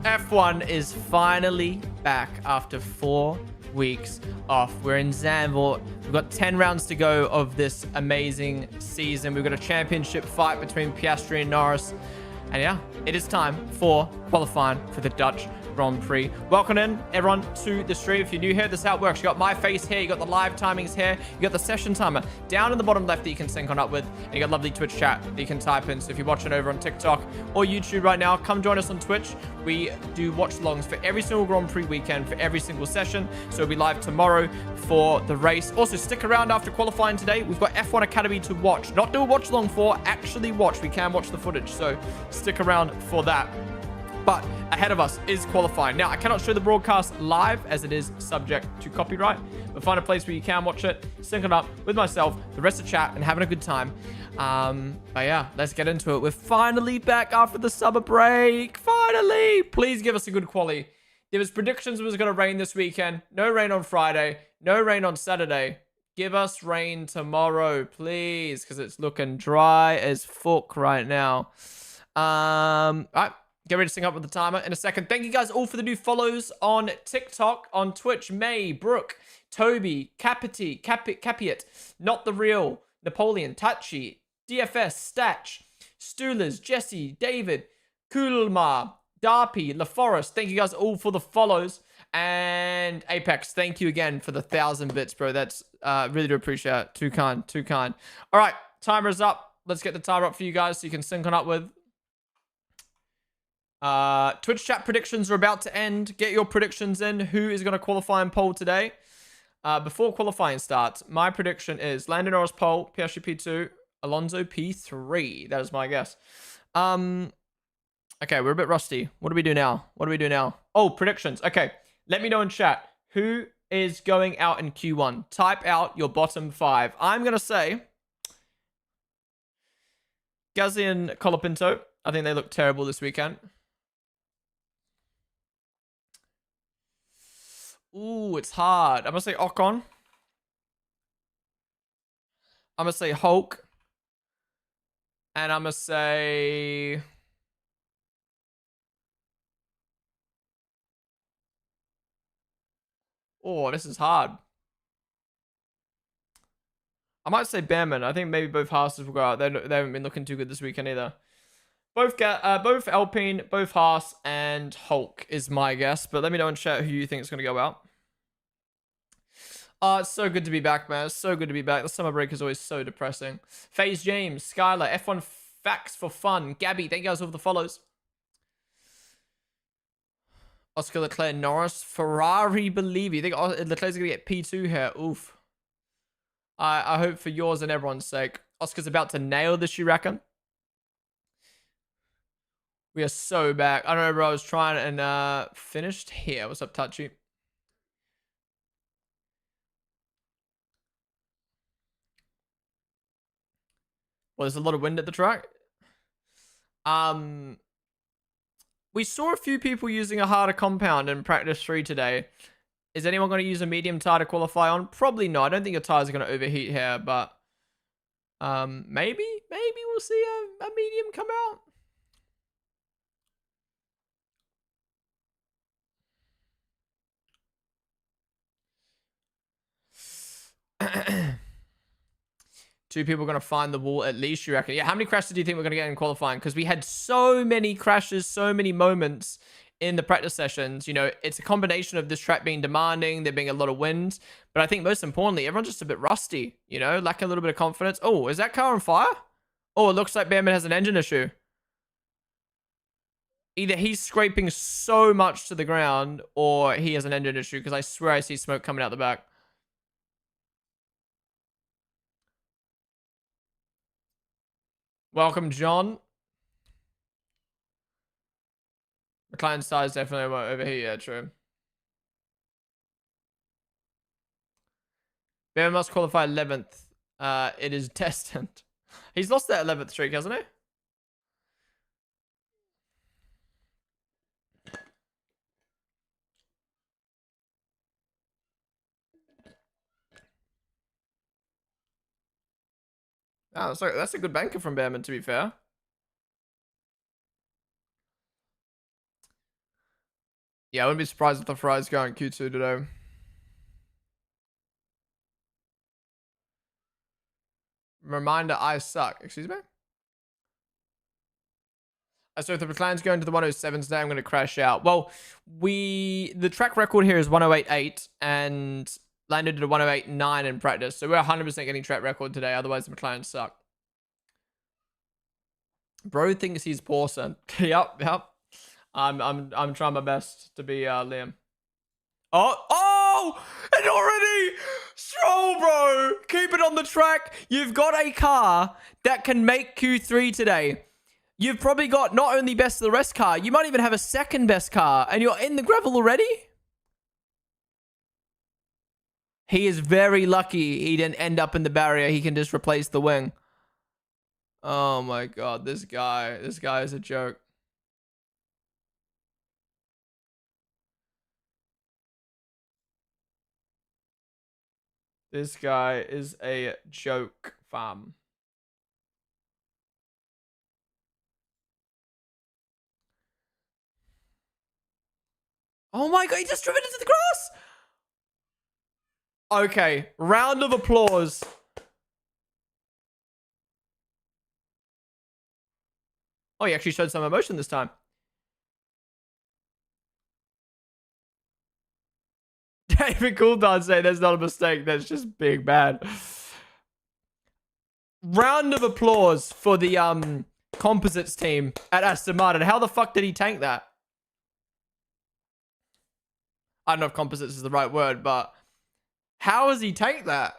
F1 is finally back after 4 weeks off. We're in Zandvoort. We've got 10 rounds to go of this amazing season. We've got a championship fight between Piastri and Norris. And yeah, it is time for qualifying for the Dutch Grand Prix. Welcome in, everyone, to the stream. If you're new here, this is how it works. You got my face here, you got the live timings here, you got the session timer down in the bottom left that you can sync on up with, and you got lovely Twitch chat that you can type in. So if you're watching over on TikTok or YouTube right now, come join us on Twitch. We do watch-alongs for every single Grand Prix weekend, for every single session. So we'll be live tomorrow for the race. Also, stick around after qualifying today. We've got F1 Academy to watch. Not do a watch-along for, actually watch. We can watch the footage, so stick around for that. But ahead of us is qualifying. Now, I cannot show the broadcast live as it is subject to copyright, but find a place where you can watch it, sync it up with myself, the rest of chat, and having a good time. But yeah, let's get into it. We're finally back after the summer break. Finally! Please give us a good quali. There was predictions it was going to rain this weekend. No rain on Friday. No rain on Saturday. Give us rain tomorrow, please, because it's looking dry as fuck right now. All right. Get ready to sync up with the timer in a second. Thank you guys all for the new follows on TikTok, on Twitch. May, Brooke, Toby, Capiat, Not The Real, Napoleon, Tachi, DFS, Statch, Stoolers, Jesse, David, Kulma, Darpy, LaForest. Thank you guys all for the follows. And Apex, thank you again for the 1,000 bits, bro. That's really do appreciate it. Too kind, too kind. All right, timer's up. Let's get the timer up for you guys so you can sync on up with. Twitch chat predictions are about to end. Get your predictions in. Who is going to qualify and pole today? Before qualifying starts, my prediction is Lando Norris pole, Piastri P2, Alonso P3. That is my guess. Okay, we're a bit rusty. What do we do now? What do we do now? Oh, predictions. Okay, let me know in chat. Who is going out in Q1? Type out your bottom 5. I'm going to say Gasly and Colapinto. I think they look terrible this weekend. Ooh, it's hard. I'm going to say Ocon. I'm going to say Hulk. And I'm going to say... Oh, this is hard. I might say Behrman. I think maybe both Haas's will go out. They haven't been looking too good this weekend either. Both Alpine, both Haas, and Hulk is my guess. But let me know in chat who you think is going to go out. It's so good to be back, man. It's so good to be back. The summer break is always so depressing. FaZe James, Skylar, F1 Facts for Fun, Gabby, thank you guys all for the follows. Oscar Leclerc, Norris, Ferrari, believe you. Think Leclerc's going to get P2 here? Oof. I hope for yours and everyone's sake. Oscar's about to nail this, you reckon? We are so back. I don't know, bro. I was trying and finished here. What's up, Tachi? Well, there's a lot of wind at the track. We saw a few people using a harder compound in practice 3 today. Is anyone going to use a medium tire to qualify on? Probably not. I don't think your tires are going to overheat here, but maybe we'll see a medium come out. 2 people are going to find the wall at least, you reckon? Yeah, how many crashes do you think we're going to get in qualifying? Because we had so many crashes, so many moments in the practice sessions. You know, it's a combination of this track being demanding, there being a lot of wind. But I think most importantly, everyone's just a bit rusty, you know, lacking a little bit of confidence. Oh, is that car on fire? Oh, it looks like Behrman has an engine issue. Either he's scraping so much to the ground or he has an engine issue, because I swear I see smoke coming out the back. Welcome, John. McLaren's tires definitely won't overheat. Yeah, true. Behrman must qualify 11th. It is destined. He's lost that 11th streak, hasn't he? Oh, that's a good banker from Behrman, to be fair. Yeah, I wouldn't be surprised if the Ferrari's going Q2 today. Reminder, I suck. Excuse me? So if the McLaren's going to the 107s today, I'm going to crash out. Well, the track record here is 108.8 and landed at a 108.9 in practice. So we're 100% getting track record today. Otherwise, the McLaren suck. Bro thinks he's Pawson. Yep. I'm trying my best to be Liam. Oh, and already Stroll, bro. Keep it on the track. You've got a car that can make Q3 today. You've probably got not only best of the rest car, you might even have a second best car, and you're in the gravel already? He is very lucky he didn't end up in the barrier. He can just replace the wing. Oh my god, this guy is a joke. This guy is a joke, fam. Oh my god, he just driven into the grass! Okay, round of applause. Oh, he actually showed some emotion this time. David Coulthard say there's not a mistake, that's just being bad. Round of applause for the composites team at Aston Martin. How the fuck did he tank that? I don't know if composites is the right word, but how has he tanked that?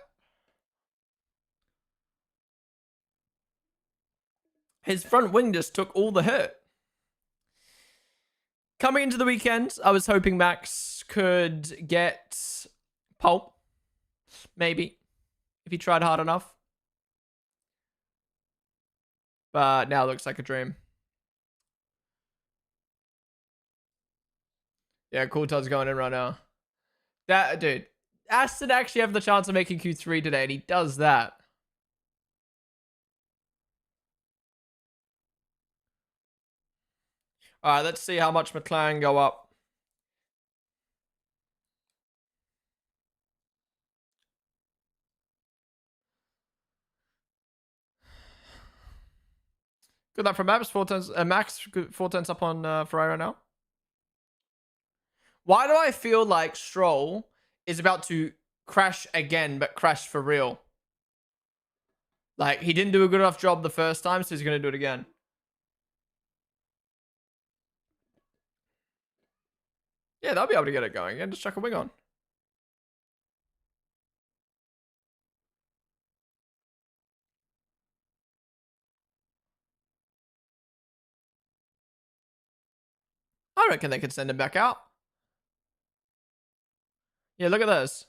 His front wing just took all the hit. Coming into the weekend, I was hoping Max could get pole. Maybe. If he tried hard enough. But now it looks like a dream. Yeah, Coulthard's going in right now. That dude. Aston actually have the chance of making Q3 today, and he does that. All right, let's see how much McLaren go up. Good luck for Max. 4 tenths, Max, 4 tenths up on Ferrari now. Why do I feel like Stroll is about to crash again, but crash for real? Like, he didn't do a good enough job the first time, so he's going to do it again. Yeah, they'll be able to get it going again. Just chuck a wing on. I reckon they could send him back out. Yeah, look at this.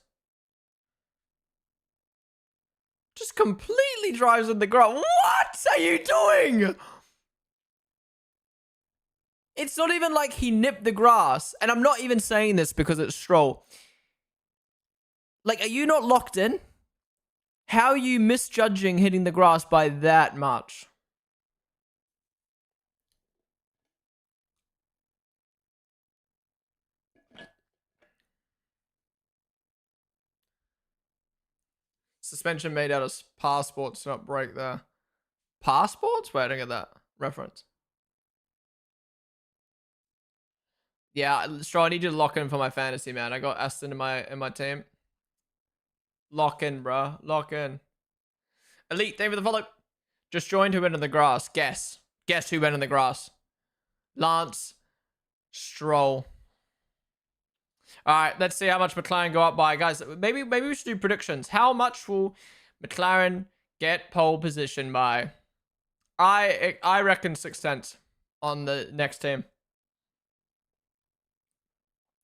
Just completely drives in the grass. What are you doing? It's not even like he nipped the grass. And I'm not even saying this because it's Stroll. Like, are you not locked in? How are you misjudging hitting the grass by that much? Suspension made out of passports, not break there. Passports? Wait, I don't get that reference. Yeah, Stroll, I need you to lock in for my fantasy, man. I got Aston in my team. Lock in, bruh. Lock in. Elite, thank you for the follow. Just joined. Who went in the grass? Guess. Guess who went in the grass? Lance Stroll. All right, let's see how much McLaren go up by, guys. Maybe we should do predictions. How much will McLaren get pole position by? I reckon 6 tenths on the next team.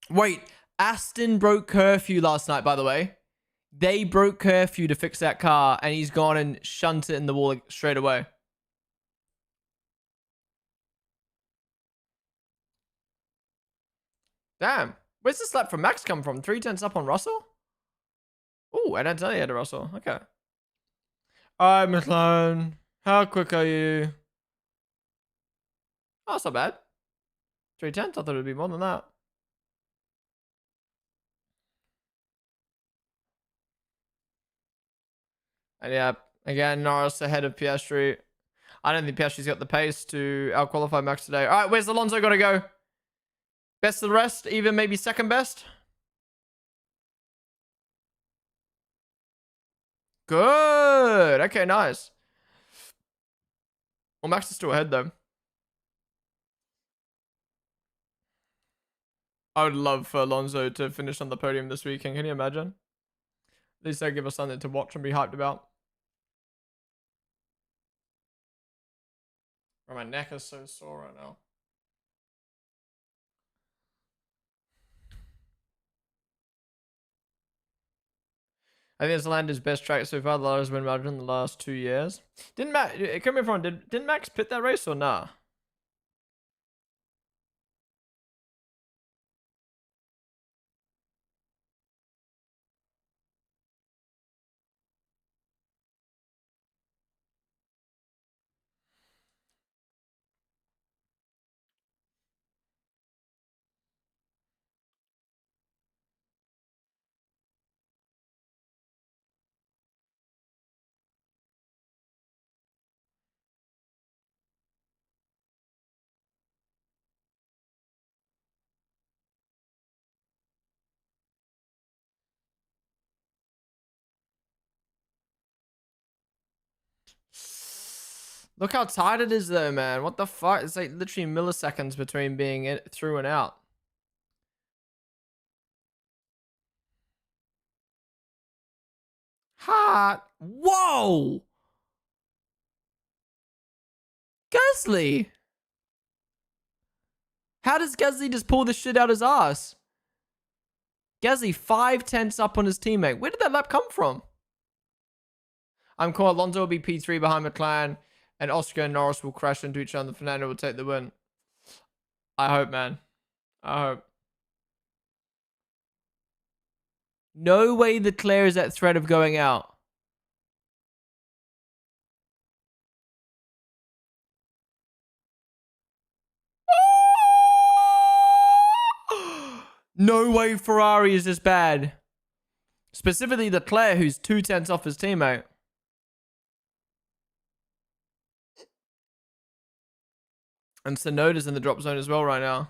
Wait, Aston broke curfew last night, by the way. They broke curfew to fix that car, and he's gone and shunted it in the wall straight away. Damn. Where's this lap from Max come from? 3 tenths up on Russell? Oh, I didn't tell you had a Russell. Okay. Alright, McLaren. How quick are you? Oh, that's not bad. 3 tenths? I thought it would be more than that. And yeah, again, Norris ahead of Piastri. I don't think Piastri's got the pace to out-qualify Max today. All right, where's Alonso got to go? Best of the rest? Even maybe second best? Good. Okay, nice. Well, Max is still ahead, though. I would love for Alonso to finish on the podium this weekend. Can you imagine? At least they give us something to watch and be hyped about. Oh, my neck is so sore right now. I think it's Lando's best track so far. The lowest been margin in the last 2 years. Didn't Max? Correct me if I'm wrong. Didn't Max pit that race or nah? Look how tight it is, though, man. What the fuck? It's like literally milliseconds between being through and out. Hot. Whoa! Gasly! How does Gasly just pull this shit out his ass? Gasly 5 tenths up on his teammate. Where did that lap come from? I'm cool. Alonso will be P3 behind McLaren, and Oscar and Norris will crash into each other. Fernando will take the win. I hope, man. I hope. No way Leclerc is at threat of going out. No way Ferrari is this bad. Specifically Leclerc, who's 2 tenths off his teammate. And Tsunoda's in the drop zone as well right now.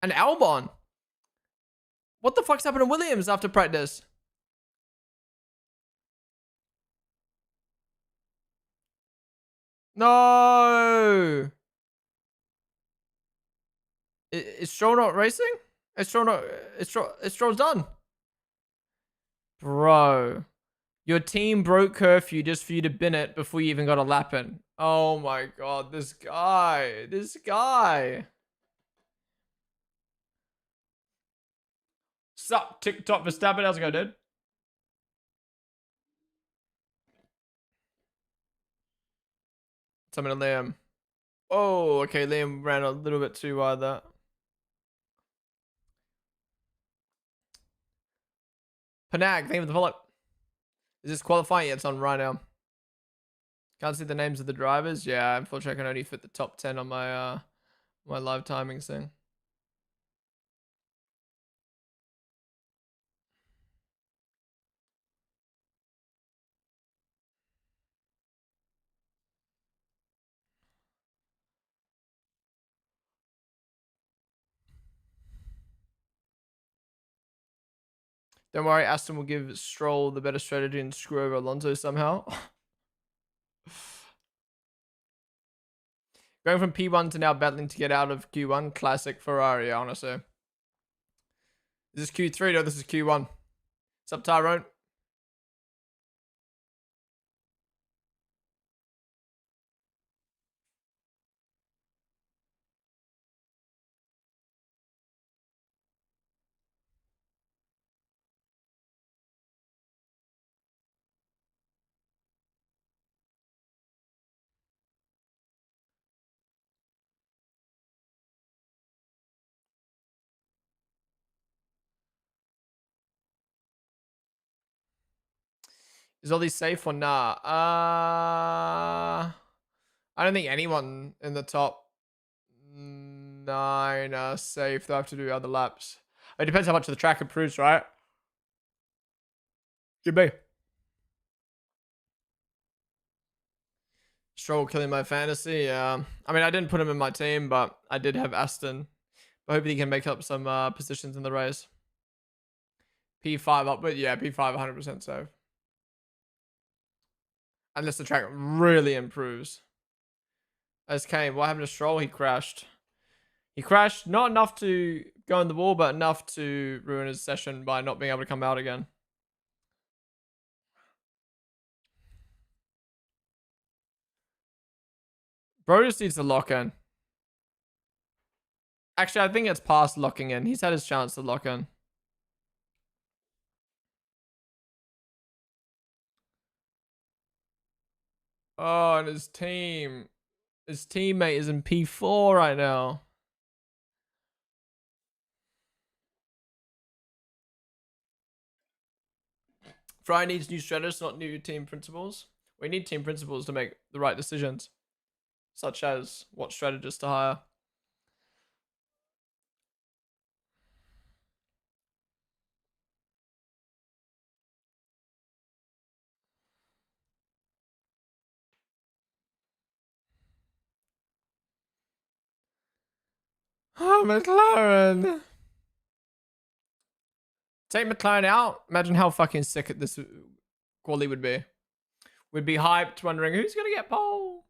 And Albon. What the fuck's happened to Williams after practice? No. Is Stroll not racing? Is Stroll not? Is Stroll's done? Bro. Your team broke curfew just for you to bin it before you even got a lap in. Oh my god, this guy. This guy. Sup, TikTok Verstappen? How's it going, dude? Something to Liam. Oh, okay. Liam ran a little bit too wide there. Panag, thank you for the follow. Is this qualifying? Yeah, it's on right now. Can't see the names of the drivers. Yeah, unfortunately, I can only fit the top 10 on my my live timings thing. Don't worry, Aston will give Stroll the better strategy and screw over Alonso somehow. Going from P1 to now battling to get out of Q1. Classic Ferrari, honestly. Is this Q3? No, this is Q1. What's up, Tyrone? Is Ollie safe or nah? I don't think anyone in the top 9 are safe. They'll have to do other laps. It depends how much of the track improves, right? Good be. Stroll killing my fantasy. Yeah. I mean, I didn't put him in my team, but I did have Aston. But hopefully he can make up some positions in the race. P5 up, but yeah, P5 100% safe. Unless the track really improves. As Kane, what happened to Stroll? He crashed. He crashed, not enough to go in the wall, but enough to ruin his session by not being able to come out again. Bro just needs to lock in. Actually, I think it's past locking in. He's had his chance to lock in. Oh, and his teammate is in P4 right now. Fry needs new strategists, not new team principals. We need team principals to make the right decisions, such as what strategist to hire. Oh, McLaren. Take McLaren out. Imagine how fucking sick this quali would be. We'd be hyped, wondering who's going to get pole.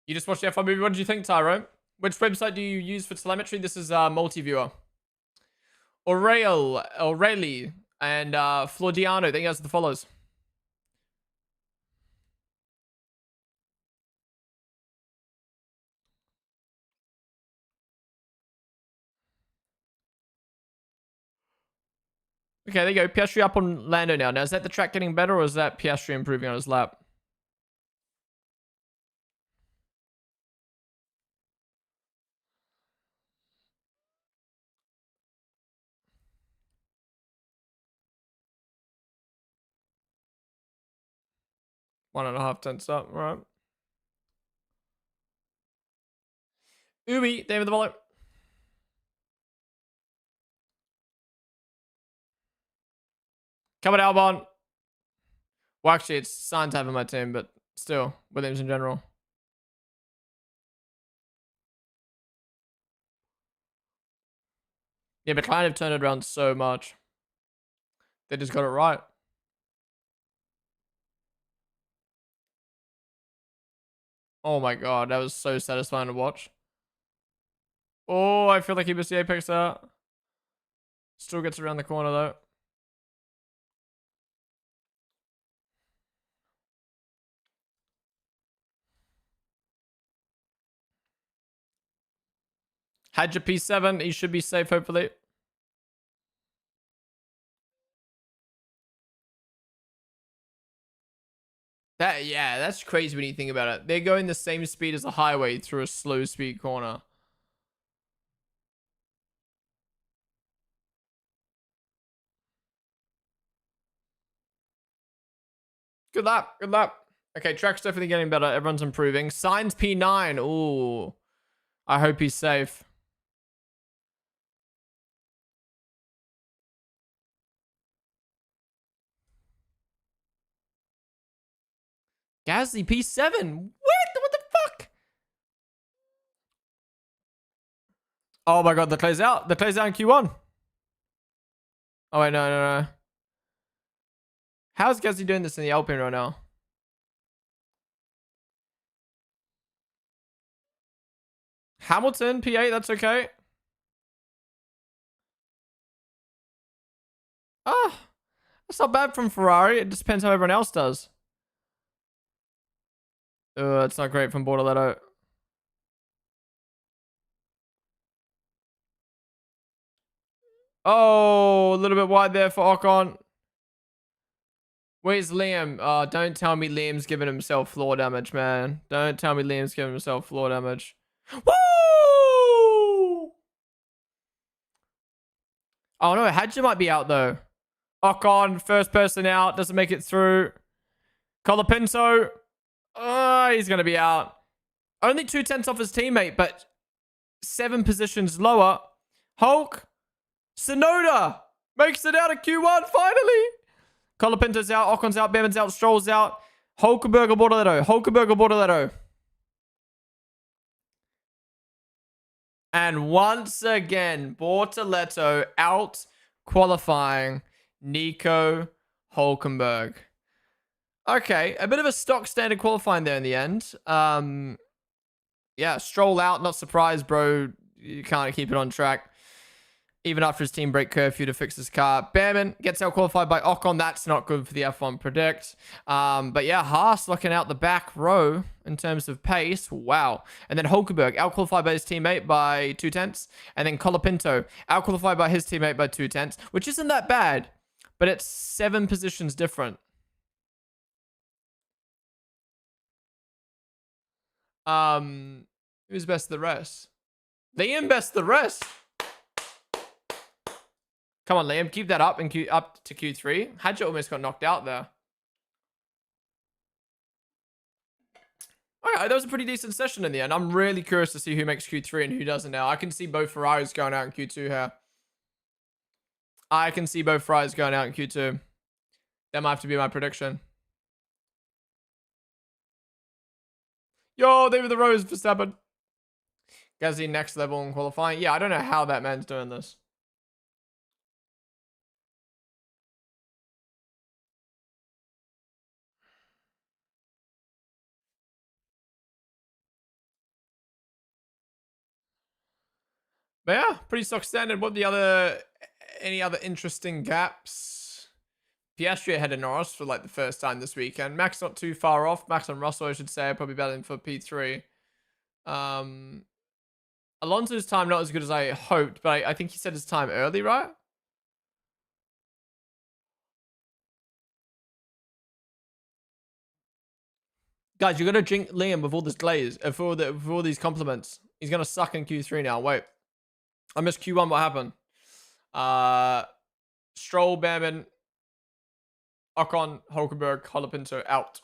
You just watched the F1 movie. What did you think, Tyro? Which website do you use for telemetry? This is Multiviewer. Aureli, and Flordiano. Thank you guys for the follows. Okay, there you go. Piastri up on Lando now. Now, is that the track getting better, or is that Piastri improving on his lap? One and a half tenths up, right? Ubi, David the Follow. Coming Albon. Well, actually, it's Sainz having my team, but still, Williams in general. Yeah, but kind of turned it around so much. They just got it right. Oh my god, that was so satisfying to watch. Oh, I feel like he missed the apex there. Still gets around the corner though. Had your P7, he should be safe hopefully. Yeah, that's crazy when you think about it. They're going the same speed as a highway through a slow speed corner. Good luck. Good luck. Okay, track's definitely getting better. Everyone's improving. Sainz P9. Ooh. I hope he's safe. Gasly P7. What the fuck? Oh my god, the close out. The close out in Q1. Oh wait, no. How's Gasly doing this in the Alpine right now? Hamilton P8, that's okay. Ah, that's not bad from Ferrari. It just depends how everyone else does. It's not great from Bortoletto. Oh, a little bit wide there for Ocon. Where's Liam? Oh, don't tell me Liam's giving himself floor damage, man. Don't tell me Liam's giving himself floor damage. Woo! Oh no, Hadja might be out though. Ocon, first person out, doesn't make it through. Colapinto. Oh, he's going to be out. Only 2/10 off his teammate, but 7 positions lower. Hulk. Sonoda. Makes it out of Q1, finally. Colapinto's out, Ocon's out, Behrman's out, Stroll's out. Hulkenberg or Bortoletto. Hulkenberg or Bortoletto. And once again, Bortoletto out qualifying Nico Hulkenberg. Okay, a bit of a stock standard qualifying there in the end. Yeah, Stroll out, not surprised, bro. You can't keep it on track. Even after his team break curfew to fix his car. Behrman gets out qualified by Ocon. That's not good for the F1 predict. But yeah, Haas looking out the back row in terms of pace. Wow. And then Hulkenberg out qualified by his teammate by 0.2. And then Colapinto out qualified by his teammate by 0.2, which isn't that bad, but it's 7 positions different. Who's best of the rest? Liam best of the rest. Come on, Liam. Keep that up and up to Q3. Hadja almost got knocked out there. All right, that was a pretty decent session in the end. I'm really curious to see who makes Q3 and who doesn't now. I can see both Ferraris going out in Q2 here. I can see both Ferraris going out in Q2. That might have to be my prediction. Yo, they were the Rose for Verstappen. Gasly next level in qualifying. Yeah, I don't know how that man's doing this. But yeah, pretty stock standard. What any other interesting gaps? Piastri ahead of Norris for like the first time this weekend. Max not too far off. Max and Russell, I should say, are probably battling for P3. Alonso's time not as good as I hoped, but I think he said his time early, right? Guys, you're gonna drink Liam with all this glaze, for all these compliments. He's gonna suck in Q3 now. Wait, I missed Q1. What happened? Stroll, Behrman, Ocon, Hulkenberg, Colapinto out.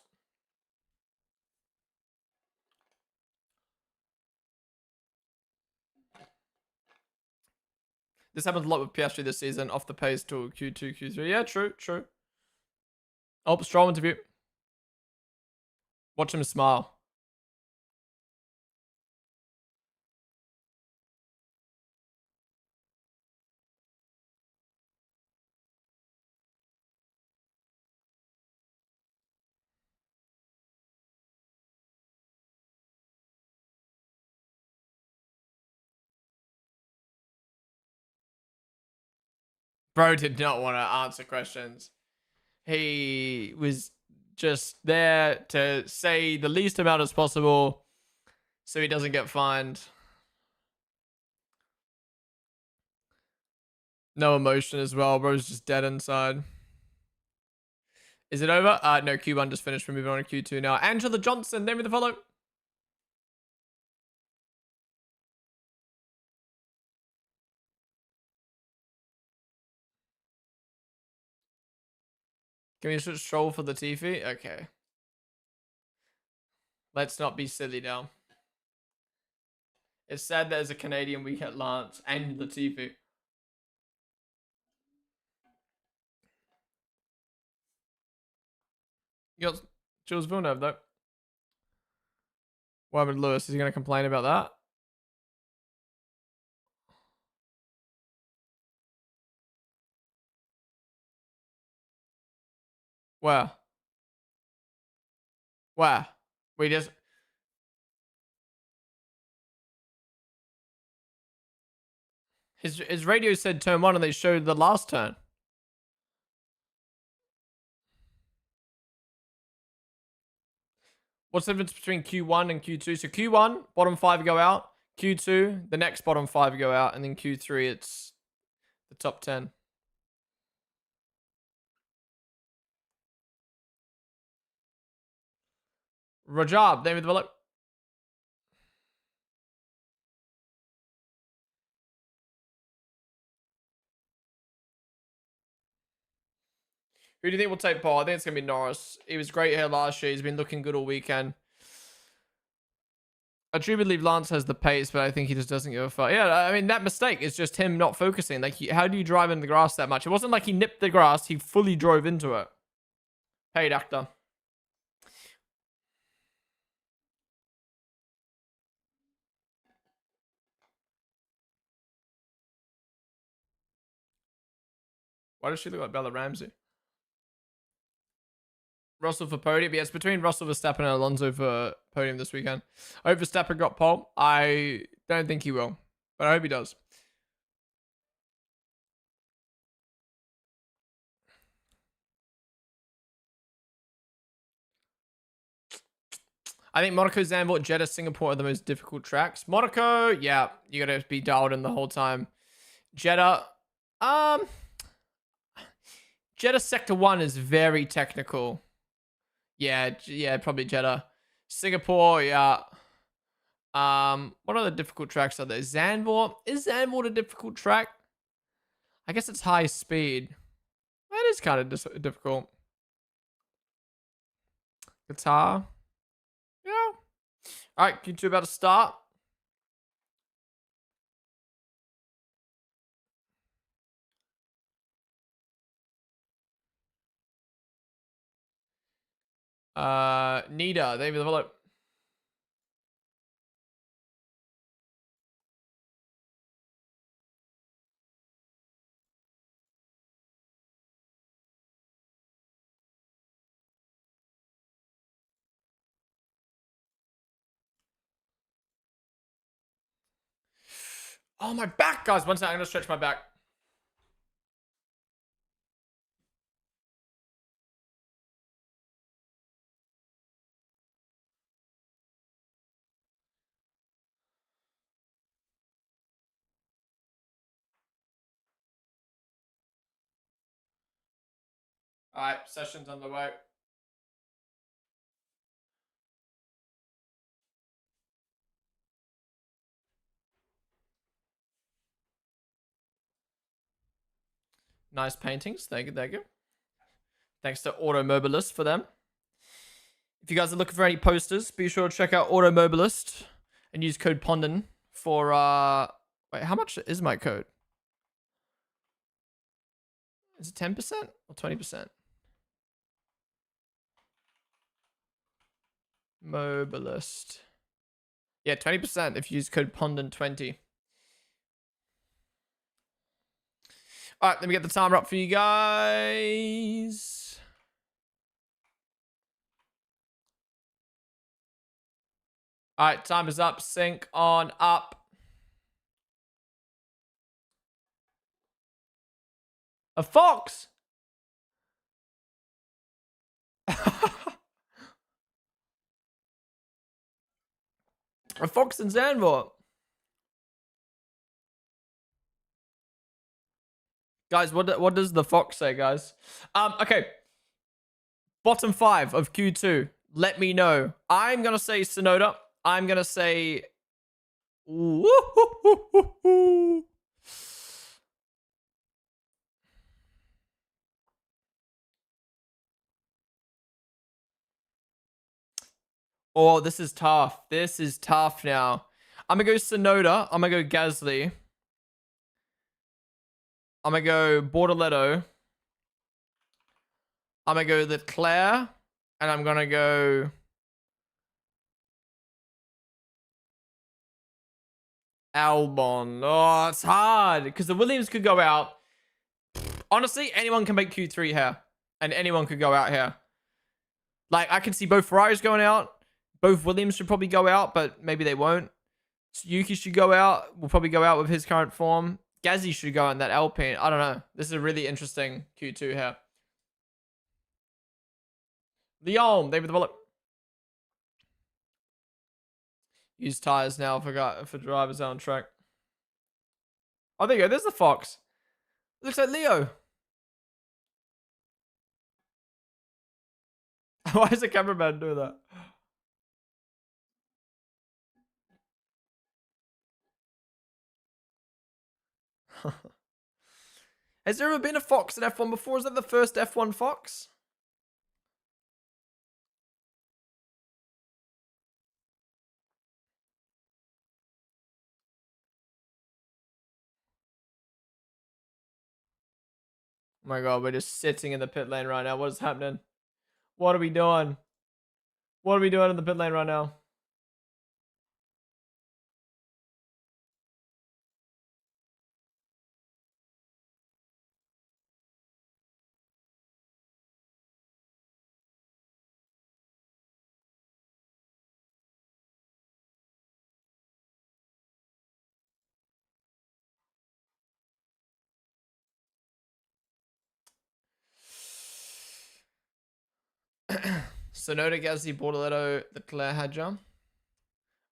This happens a lot with Piastri this season. Off the pace to Q2, Q3. Yeah, true. Oh, Stroll interview. Watch him smile. Bro did not want to answer questions. He was just there to say the least amount as possible so he doesn't get fined. No emotion as well. Bro's just dead inside. Is it over? No, Q1 just finished. We're moving on to Q2 now. Angela Johnson, name of the follow. Can we switch Stroll for the Latifi? Okay. Let's not be silly now. It's sad that as a Canadian we get Lance and Latifi. You got Jules Villeneuve though. What happened to Lewis? Is he going to complain about that? Where? Where? We just... His radio said turn 1 and they showed the last turn. What's the difference between Q1 and Q2? So Q1, bottom 5 go out. Q2, the next bottom 5 go out. And then Q3, it's the top 10. Rajab, name of the develop. Who do you think will take pole? I think it's going to be Norris. He was great here last year. He's been looking good all weekend. I truly believe Lance has the pace, but I think he just doesn't give a fuck. Yeah, I mean, that mistake is just him not focusing. Like, how do you drive in the grass that much? It wasn't like he nipped the grass. He fully drove into it. Hey, doctor. Why does she look like Bella Ramsey? Russell for podium. Yeah, it's between Russell, Verstappen, and Alonso for podium this weekend. I hope Verstappen got pole. I don't think he will, but I hope he does. I think Monaco, Zandvoort, Jeddah, Singapore are the most difficult tracks. Monaco, yeah, you gotta be dialed in the whole time. Jeddah, Jeddah Sector 1 is very technical. Yeah, probably Jeddah. Singapore, yeah. What other difficult tracks are there? Zandvoort. Is Zandvoort a difficult track? I guess it's high speed. That is kind of difficult. Qatar. Yeah. All right, Q2 about to start. Nida, they develop. Oh, my back, guys. One second, I'm gonna stretch my back. All right, session's on the way. Nice paintings. Thank you, thank you. Thanks to Automobilist for them. If you guys are looking for any posters, be sure to check out Automobilist and use code Ponden for wait, how much is my code? Is it 10% or 20%? Mobilist. Yeah, 20% if you use code Ponden20. All right, let me get the timer up for you guys. All right, time is up. Sync on up. A fox. A fox in Zandvoort. Guys, what does the fox say, guys? Okay. Bottom 5 of Q2. Let me know. I'm gonna say Sonoda. I'm gonna say. Oh, this is tough. This is tough now. I'm gonna go Sonoda. I'm gonna go Gasly. I'm gonna go Bortoletto. I'm gonna go Leclerc. And I'm gonna go Albon. Oh, it's hard. Because the Williams could go out. Honestly, anyone can make Q3 here. And anyone could go out here. Like, I can see both Ferraris going out. Both Williams should probably go out, but maybe they won't. Yuki should go out. Will probably go out with his current form. Gazzy should go in that Alpine. I don't know. This is a really interesting Q2 here. Lyon, they develop. Use tires now for drivers out on track. Oh, there you go. There's the Fox. Looks like Leo. Why is the cameraman doing that? Has there ever been a Fox in F1 before? Is that the first F1 Fox? Oh my god, we're just sitting in the pit lane right now. What is happening? What are we doing? What are we doing in the pit lane right now? Sonoda, Gazzy, Bortoletto, the Claire Hadger.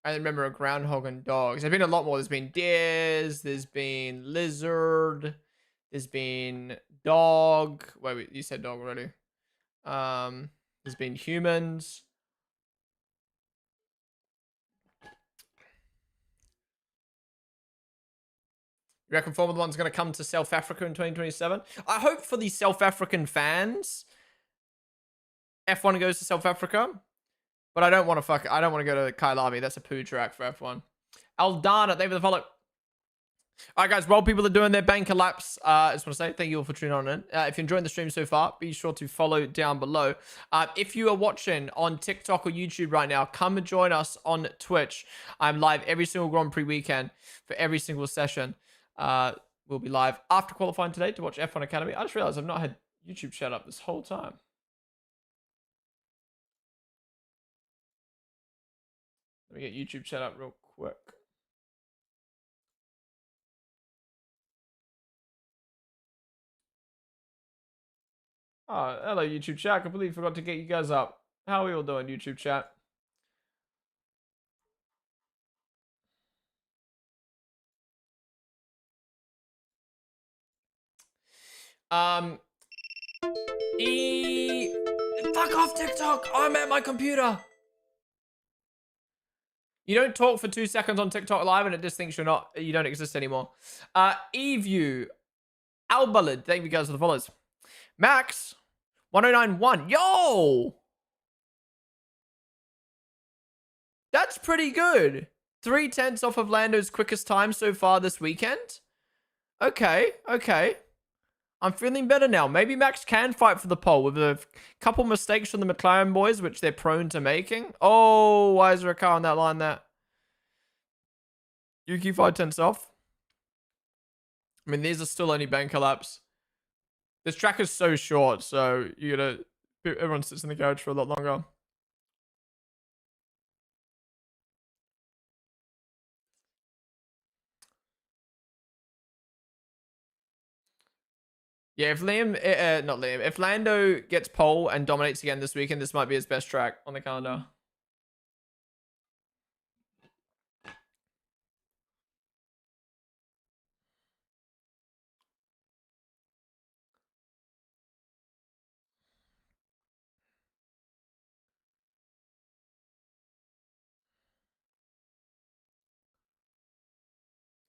I remember a groundhog and dogs. There's been a lot more. There's been deers. There's been lizard. There's been dog. Wait, you said dog already. There's been humans. You reckon Formula One's going to come to South Africa in 2027? I hope for the South African fans, F1 goes to South Africa. But I don't want to I don't want to go to Kailami. That's a poo track for F1. Aldana, thank you for the follow. All right, guys, while people are doing their banker laps, I just want to say thank you all for tuning on in. If you're enjoying the stream so far, be sure to follow down below. If you are watching on TikTok or YouTube right now, come and join us on Twitch. I'm live every single Grand Prix weekend for every single session. We'll be live after qualifying today to watch F1 Academy. I just realized I've not had YouTube chat up this whole time. Let me get YouTube chat up real quick. Oh, hello, YouTube chat. I completely forgot to get you guys up. How are we all doing, YouTube chat? Fuck off, TikTok. I'm at my computer. You don't talk for 2 seconds on TikTok live and it just thinks you don't exist anymore. Evu, Albalid, thank you guys for the follows. Max, 1091. Yo! That's pretty good. 3/10 off of Lando's quickest time so far this weekend. Okay. I'm feeling better now. Maybe Max can fight for the pole with a couple mistakes from the McLaren boys, which they're prone to making. Oh, why is there a car on that line there? Yuki 5/10 off. I mean, these are still only banker laps. This track is so short, so everyone sits in the garage for a lot longer. Yeah, if Lando gets pole and dominates again this weekend, this might be his best track on the calendar.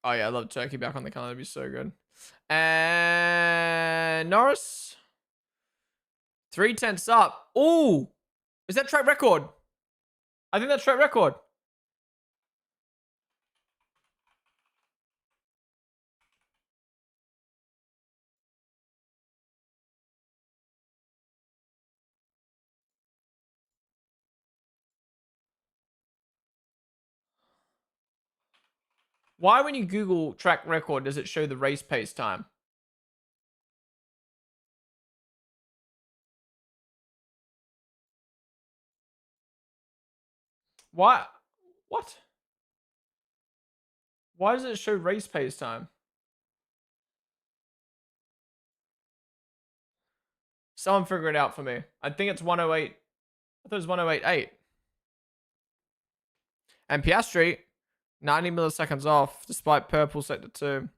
Oh yeah, I love Turkey back on the calendar. It'd be so good. And Norris, 3/10 up. Ooh, is that track record? I think that's track record. Why, when you Google track record, does it show the race pace time? Why? What? Why does it show race pace time? Someone figure it out for me. I think it's 108. I thought it was 108.8. And Piastri, 90 milliseconds off, despite purple sector 2.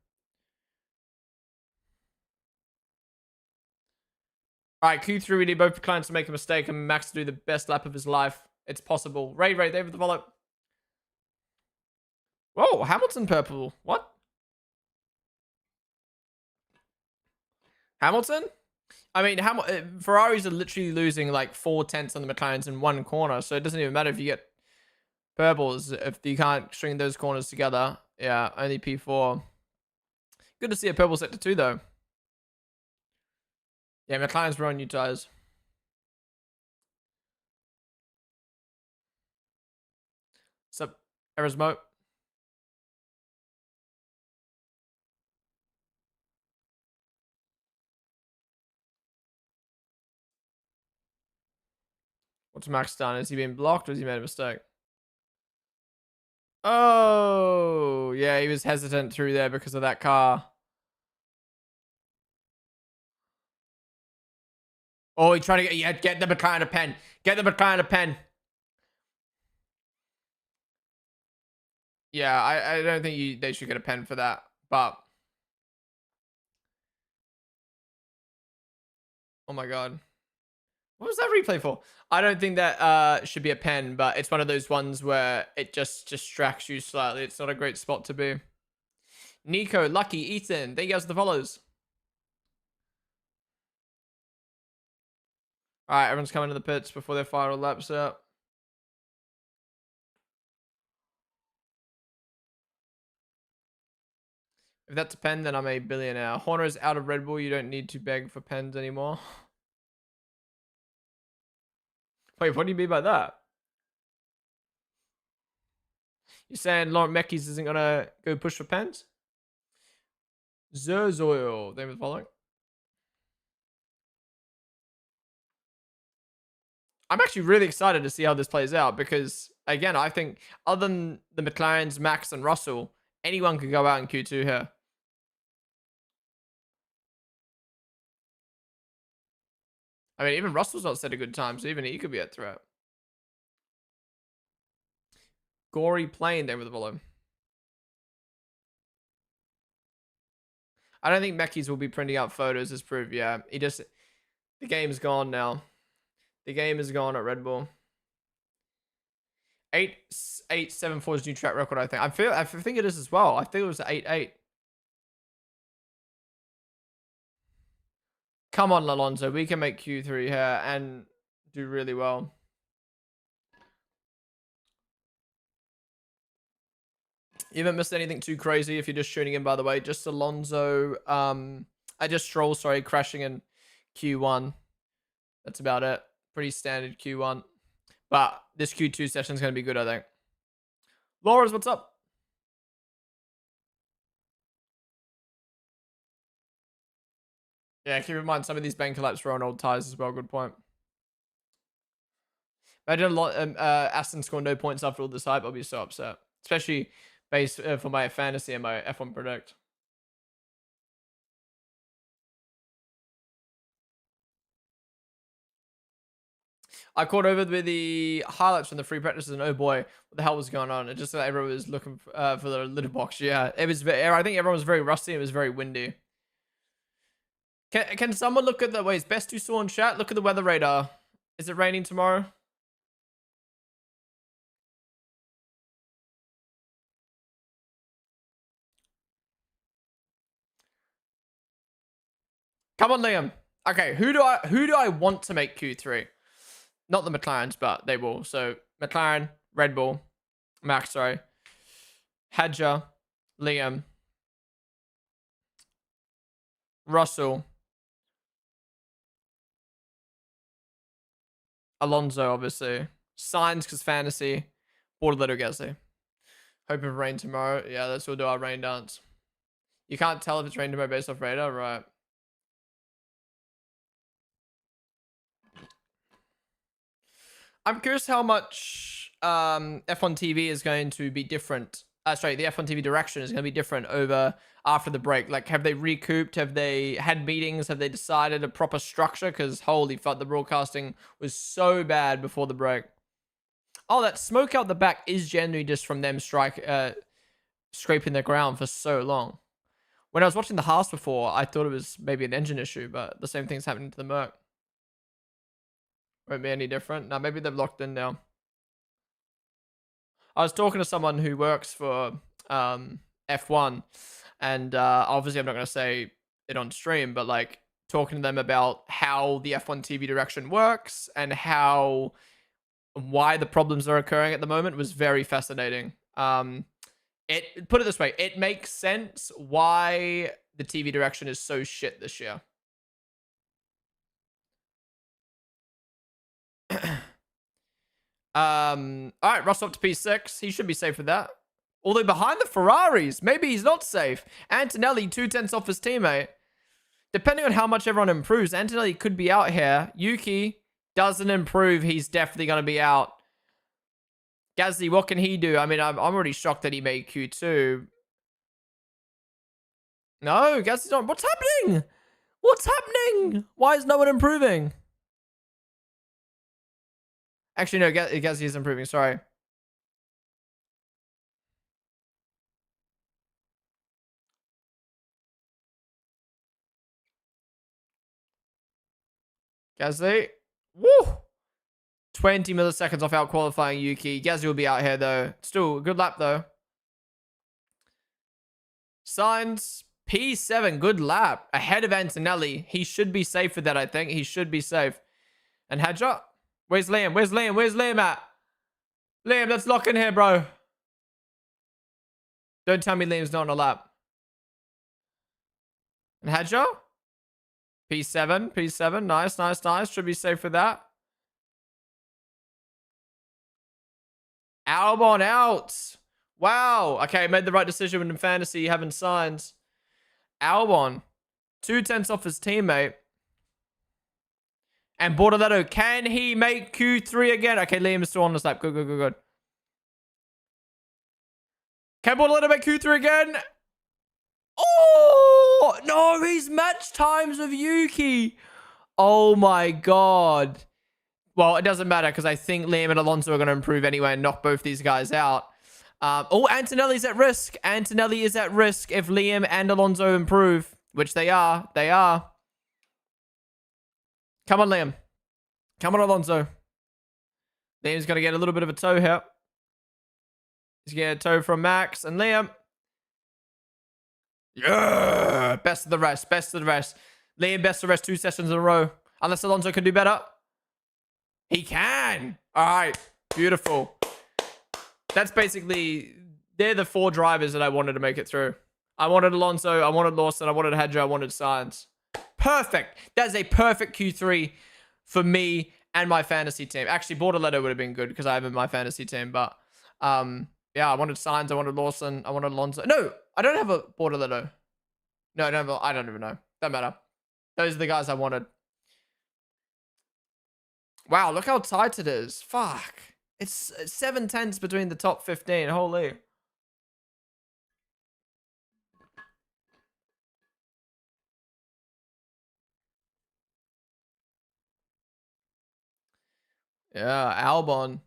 All right, Q3, we need both clients to make a mistake and Max to do the best lap of his life. It's possible. Ray, David the follow. Whoa, Hamilton purple. What? Hamilton? I mean, Ferraris are literally losing like 4/10 on the McLarens in one corner, so it doesn't even matter if you get purples if you can't string those corners together. Yeah, only P4. Good to see a purple sector 2 though. Yeah, McLaren's were on new tires. What's up, Erasmo? What's Max done? Has he been blocked or has he made a mistake? Oh, yeah, he was hesitant through there because of that car. Oh, he's trying to get, yeah, get the McLaren a pen. Get the McLaren a pen. Yeah, I don't think they should get a pen for that, but oh my god. What was that replay for? I don't think that should be a pen, but it's one of those ones where it just distracts you slightly. It's not a great spot to be. Nico, Lucky, Ethan, thank you guys for the follows. All right, everyone's coming to the pits before their final laps out. If that's a pen, then I'm a billionaire. Horner is out of Red Bull. You don't need to beg for pens anymore. Wait, what do you mean by that? You're saying Laurent Mekies isn't going to go push for pens? Zerzoil, they were following. I'm actually really excited to see how this plays out because, again, I think other than the McLarens, Max, and Russell, anyone could go out in Q2 here. I mean, even Russell's not set a good time, so even he could be a threat. Gory plane there with the volume. I don't think Mekis will be printing out photos as proof. Yeah, the game's gone now. The game is gone at Red Bull. 8.874's new track record. I think. I think it is as well. I think it was 8.8. Come on, Alonso. We can make Q3 here and do really well. You haven't missed anything too crazy if you're just tuning in, by the way. Just Alonso. I just Stroll, sorry, crashing in Q1. That's about it. Pretty standard Q1. But this Q2 session is going to be good, I think. Laura's, what's up? Yeah, keep in mind, some of these bank collapse were on old tires as well. Good point. Imagine a lot. Aston score no points after all this hype. I'll be so upset, especially based for my fantasy and my F1 predict. I caught over with the highlights from the free practices, and oh boy, what the hell was going on? It just like everyone was looking for the litter box. Yeah, it was. I think everyone was very rusty. It was very windy. Can someone look at the ways best you saw in chat? Look at the weather radar. Is it raining tomorrow? Come on, Liam. Okay, who do I want to make Q3? Not the McLarens, but they will. So McLaren, Red Bull, Max, sorry, Hadja, Liam, Russell, Alonso, obviously, Sainz because fantasy, Borderletto Gasly. Hoping for rain tomorrow. Yeah, let's all do our rain dance. You can't tell if it's rain tomorrow based off radar, right? I'm curious how much F1 TV is going to be different. Sorry, the F1 TV direction is going to be different over after the break. Like, have they recouped? Have they had meetings? Have they decided a proper structure? Because holy fuck, the broadcasting was so bad before the break. Oh, that smoke out the back is generally just from them scraping the ground for so long. When I was watching the Haas before, I thought it was maybe an engine issue, but the same thing's happening to the Merc. Won't be any different. Now, maybe they've locked in now. I was talking to someone who works for F1, and obviously I'm not going to say it on stream, but like talking to them about how the F1 TV direction works and why the problems are occurring at the moment was very fascinating. Put it this way, it makes sense why the TV direction is so shit this year. All right, Russell up to P6. He should be safe with that. Although behind the Ferraris, maybe he's not safe. Antonelli, 2/10 off his teammate. Depending on how much everyone improves, Antonelli could be out here. Yuki doesn't improve. He's definitely going to be out. Gasly, what can he do? I mean, I'm already shocked that he made Q2. No, Gasly's not. What's happening? What's happening? Why is no one improving? Actually, no, Gasly is improving. Sorry. Gasly. Woo! 20 milliseconds off out qualifying Yuki. Gasly will be out here, though. Still, good lap, though. Sainz, P7. Good lap. Ahead of Antonelli. He should be safe with that, I think. He should be safe. And Hadja? Where's Liam? Where's Liam? Where's Liam at? Liam, let's lock in here, bro. Don't tell me Liam's not on a lap. And Hadja? P7. P7. Nice, nice, nice. Should be safe with that. Albon out. Wow. Okay, made the right decision in fantasy having signs. Albon. 2/10 off his teammate. And Bortoletto, can he make Q3 again? Okay, Liam is still on this lap. Good, good, good, good. Can Bortoletto make Q3 again? Oh, no, he's match times with Yuki. Oh, my God. Well, it doesn't matter because I think Liam and Alonso are going to improve anyway and knock both these guys out. Oh, Antonelli's at risk. Antonelli is at risk if Liam and Alonso improve, which they are. They are. Come on, Liam. Come on, Alonso. Liam's going to get a little bit of a tow here. He's getting a tow from Max and Liam. Yeah! Best of the rest. Best of the rest. Liam, best of the rest 2 sessions in a row. Unless Alonso can do better. He can. All right. Beautiful. That's basically... They're the 4 drivers that I wanted to make it through. I wanted Alonso. I wanted Lawson. I wanted Hadja. I wanted Sainz. Perfect. That's a perfect Q3 for me and my fantasy team. Actually, Bortoletto would have been good because I have in my fantasy team. But yeah, I wanted Sainz. I wanted Lawson. I wanted Alonso. No, I don't have a Bortoletto. No, I don't even know. Doesn't matter. Those are the guys I wanted. Wow, look how tight it is. Fuck. It's 7/10 between the top 15. Holy. Yeah, Albon.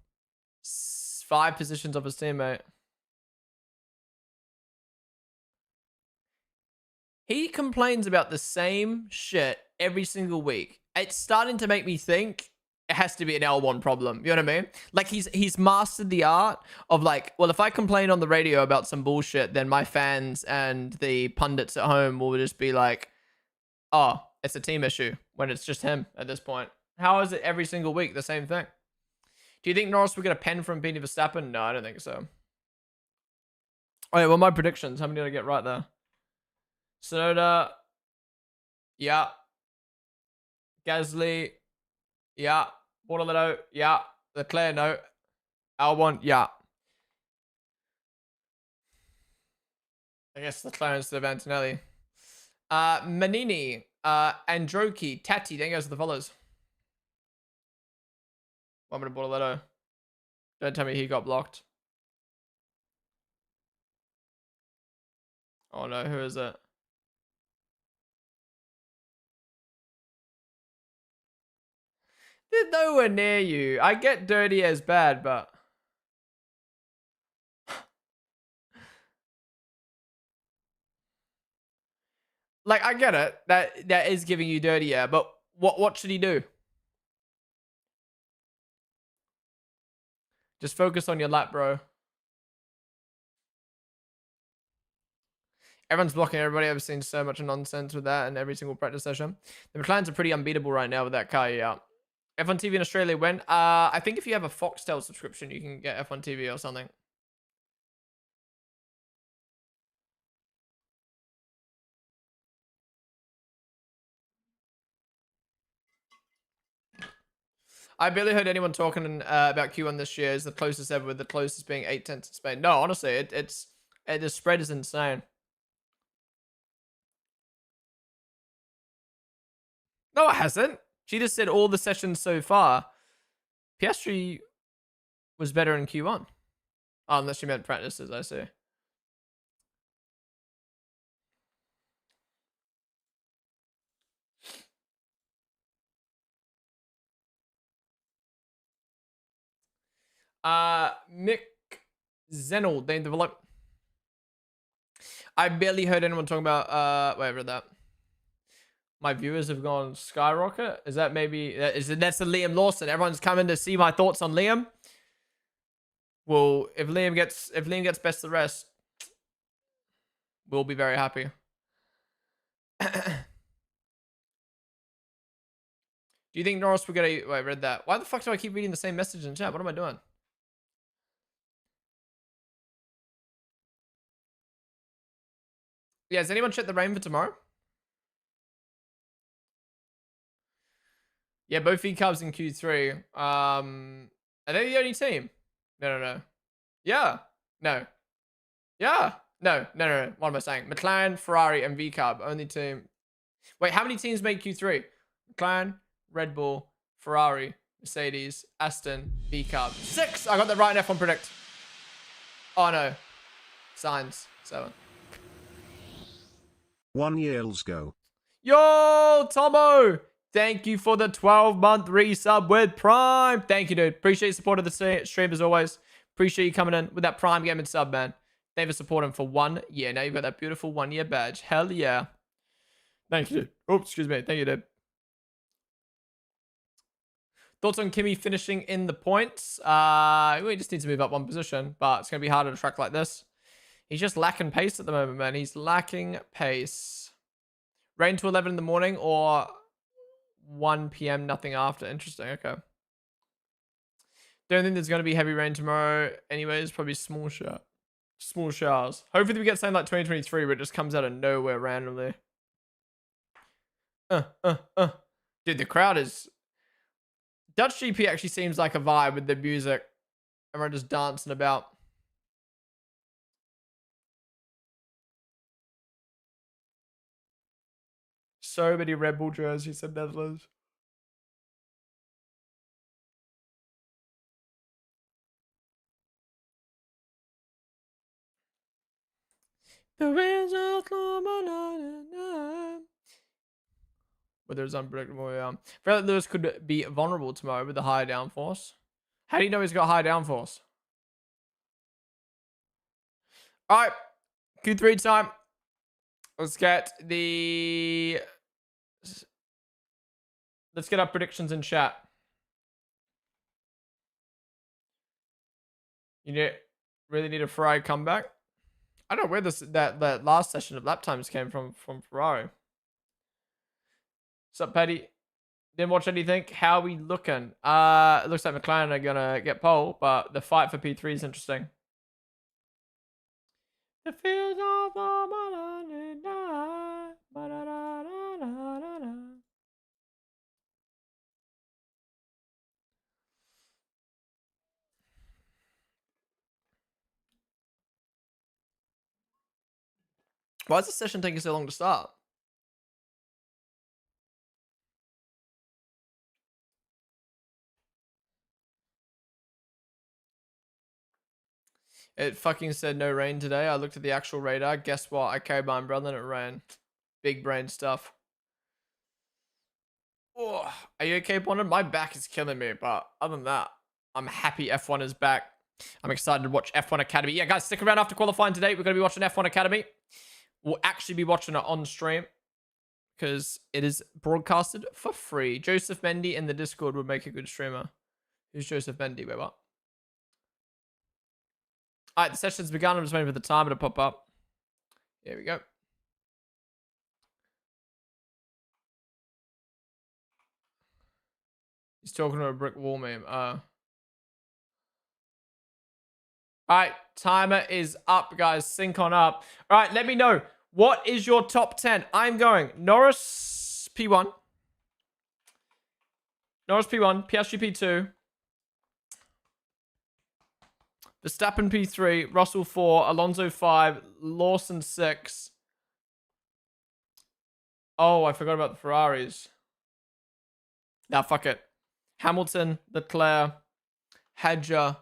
5 positions off his teammate. He complains about the same shit every single week. It's starting to make me think it has to be an L1 problem. You know what I mean? Like he's mastered the art of like, well, if I complain on the radio about some bullshit, then my fans and the pundits at home will just be like, oh, it's a team issue when it's just him at this point. How is it every single week the same thing? Do you think Norris will get a pen from Beanie Verstappen? No, I don't think so. Oh, yeah, well, my predictions. How many did I get right there? Sonoda. Yeah. Gasly. Yeah. Bortoletto. Yeah. Leclerc, no. Albon. Yeah. I guess Leclerc instead of Antonelli. Manini. Androki. Tati. Then goes to the follows. One minute Bortoletto. Don't tell me he got blocked. Oh no, who is it? They're nowhere near you. I get dirty as bad, but... Like, I get it. That is giving you dirty air, but what should he do? Just focus on your lap, bro. Everyone's blocking everybody. I've seen so much nonsense with that in every single practice session. The McLarens are pretty unbeatable right now with that car, yeah. F1 TV in Australia when? I think if you have a Foxtel subscription, you can get F1 TV or something. I barely heard anyone talking about Q1 this year. Is the closest ever, with the closest being 8-10 in Spain. No, honestly, the spread is insane. No, it hasn't. She just said all the sessions so far. Piastri was better in Q1. Oh, unless she meant practices, I see. Mick Zenel, they develop. I barely heard anyone talking about wait, I read that. My viewers have gone skyrocket. Is that maybe that's the Liam Lawson? Everyone's coming to see my thoughts on Liam. Well, if Liam gets best of the rest, we'll be very happy. Do you think Norris will get a... Wait, I read that. Why the fuck do I keep reading the same message in chat? What am I doing? Yeah, has anyone checked the rain for tomorrow? Yeah, both V-Cubs in Q3. Are they the only team? No. Yeah. No. Yeah. No. What am I saying? McLaren, Ferrari, and V-Cub. Only team. Wait, how many teams made Q3? McLaren, Red Bull, Ferrari, Mercedes, Aston, V-Cub. 6! I got that right in F1 Predict. Oh, no. Signs. 7. 1 year go. Yo, Tomo! Thank you for the 12-month resub with Prime. Thank you, dude. Appreciate your support of the stream as always. Appreciate you coming in with that Prime Gaming sub, man. Thank you for supporting for 1 year. Now you've got that beautiful 1-year badge. Hell yeah. Thank you, dude. Oh, excuse me. Thank you, dude. Thoughts on Kimi finishing in the points? We just need to move up one position, but it's going to be harder to track like this. He's just lacking pace at the moment, man. He's lacking pace. Rain to 11 in the morning or 1 p.m. nothing after. Interesting. Okay. Don't think there's going to be heavy rain tomorrow. Anyways, probably small showers. Hopefully we get something like 2023 where it just comes out of nowhere randomly. Dude, the crowd is... Dutch GP actually seems like a vibe with the music. Everyone just dancing about. So many Red Bull jerseys in Netherlands. The winds are weather's unpredictable. Yeah, I feel like Lewis could be vulnerable tomorrow with the high downforce. How do you know he's got high downforce? All right, Q3 time. Let's get our predictions in chat. You really need a Ferrari comeback. I don't know where that last session of lap times came from Ferrari. What's up, Paddy? Didn't watch anything. How are we looking? It looks like McLaren are gonna get pole, but the fight for P3 is interesting. The fields of Why is the session taking so long to start? It fucking said no rain today. I looked at the actual radar. Guess what? I carried my umbrella and it ran. Big brain stuff. Oh, are you okay, Ponden? My back is killing me, but other than that, I'm happy F1 is back. I'm excited to watch F1 Academy. Yeah, guys, stick around after qualifying today. We're going to be watching F1 Academy. We'll actually be watching it on stream because it is broadcasted for free. Joseph Mendy in the Discord would make a good streamer. Who's Joseph Mendy? Wait, what? All right, the session's begun. I'm just waiting for the timer to pop up. Here we go. He's talking to a brick wall meme. All right, timer is up, guys. Sync on up. All right, let me know. What is your top 10? I'm going Norris P1. Norris P1, Piastri P2, Verstappen P3, Russell 4, Alonso 5, Lawson 6. Oh, I forgot about the Ferraris. Nah, fuck it. Hamilton, Leclerc, Hadja,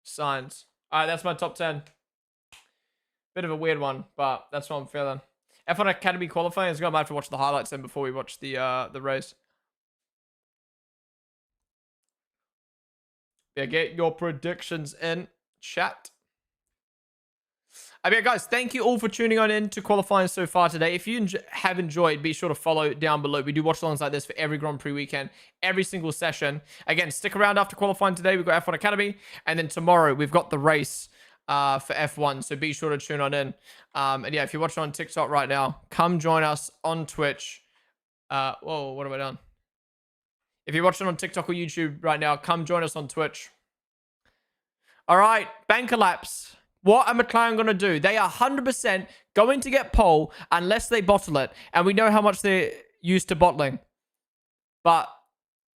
Sainz. All right, that's my top 10. Bit of a weird one, but that's what I'm feeling. F1 Academy qualifying. It's got mad to watch the highlights then before we watch the race. Yeah, get your predictions in chat. I mean, guys, thank you all for tuning on in to qualifying so far today. If you have enjoyed, be sure to follow down below. We do watch-alongs like this for every Grand Prix weekend, every single session. Again, stick around after qualifying today. We've got F1 Academy. And then tomorrow, we've got the race for F1. So be sure to tune on in. And yeah, if you're watching on TikTok right now, come join us on Twitch. Whoa, what have I done? If you're watching on TikTok or YouTube right now, come join us on Twitch. All right, banker laps. What are McLaren going to do? They are 100% going to get pole unless they bottle it. And we know how much they're used to bottling. But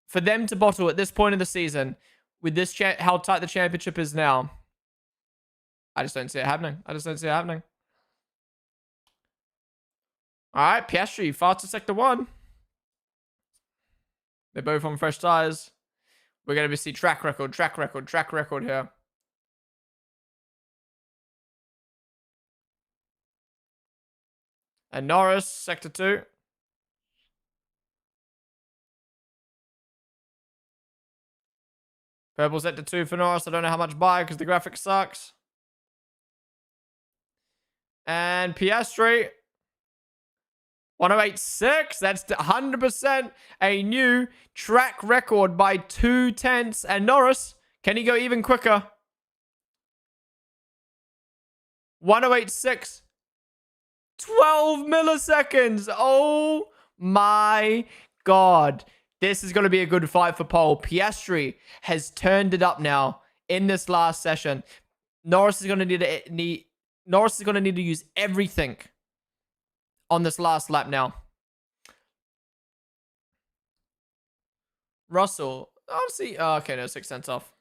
for them to bottle at this point in the season, with this how tight the championship is now, I just don't see it happening. I just don't see it happening. All right, Piastri, fastest sector 1. They're both on fresh tires. We're going to see track record here. And Norris, sector 2. Purple sector 2 for Norris. I don't know how much by because the graphic sucks. And Piastri, 108.6. That's 100% a new track record by 2/10. And Norris, can he go even quicker? 108.6. 12 milliseconds. Oh my God. This is going to be a good fight for pole. Piastri has turned it up now in this last session. Norris is going to need to use everything on this last lap now. Russell. Honestly, okay, no, 6 cents off.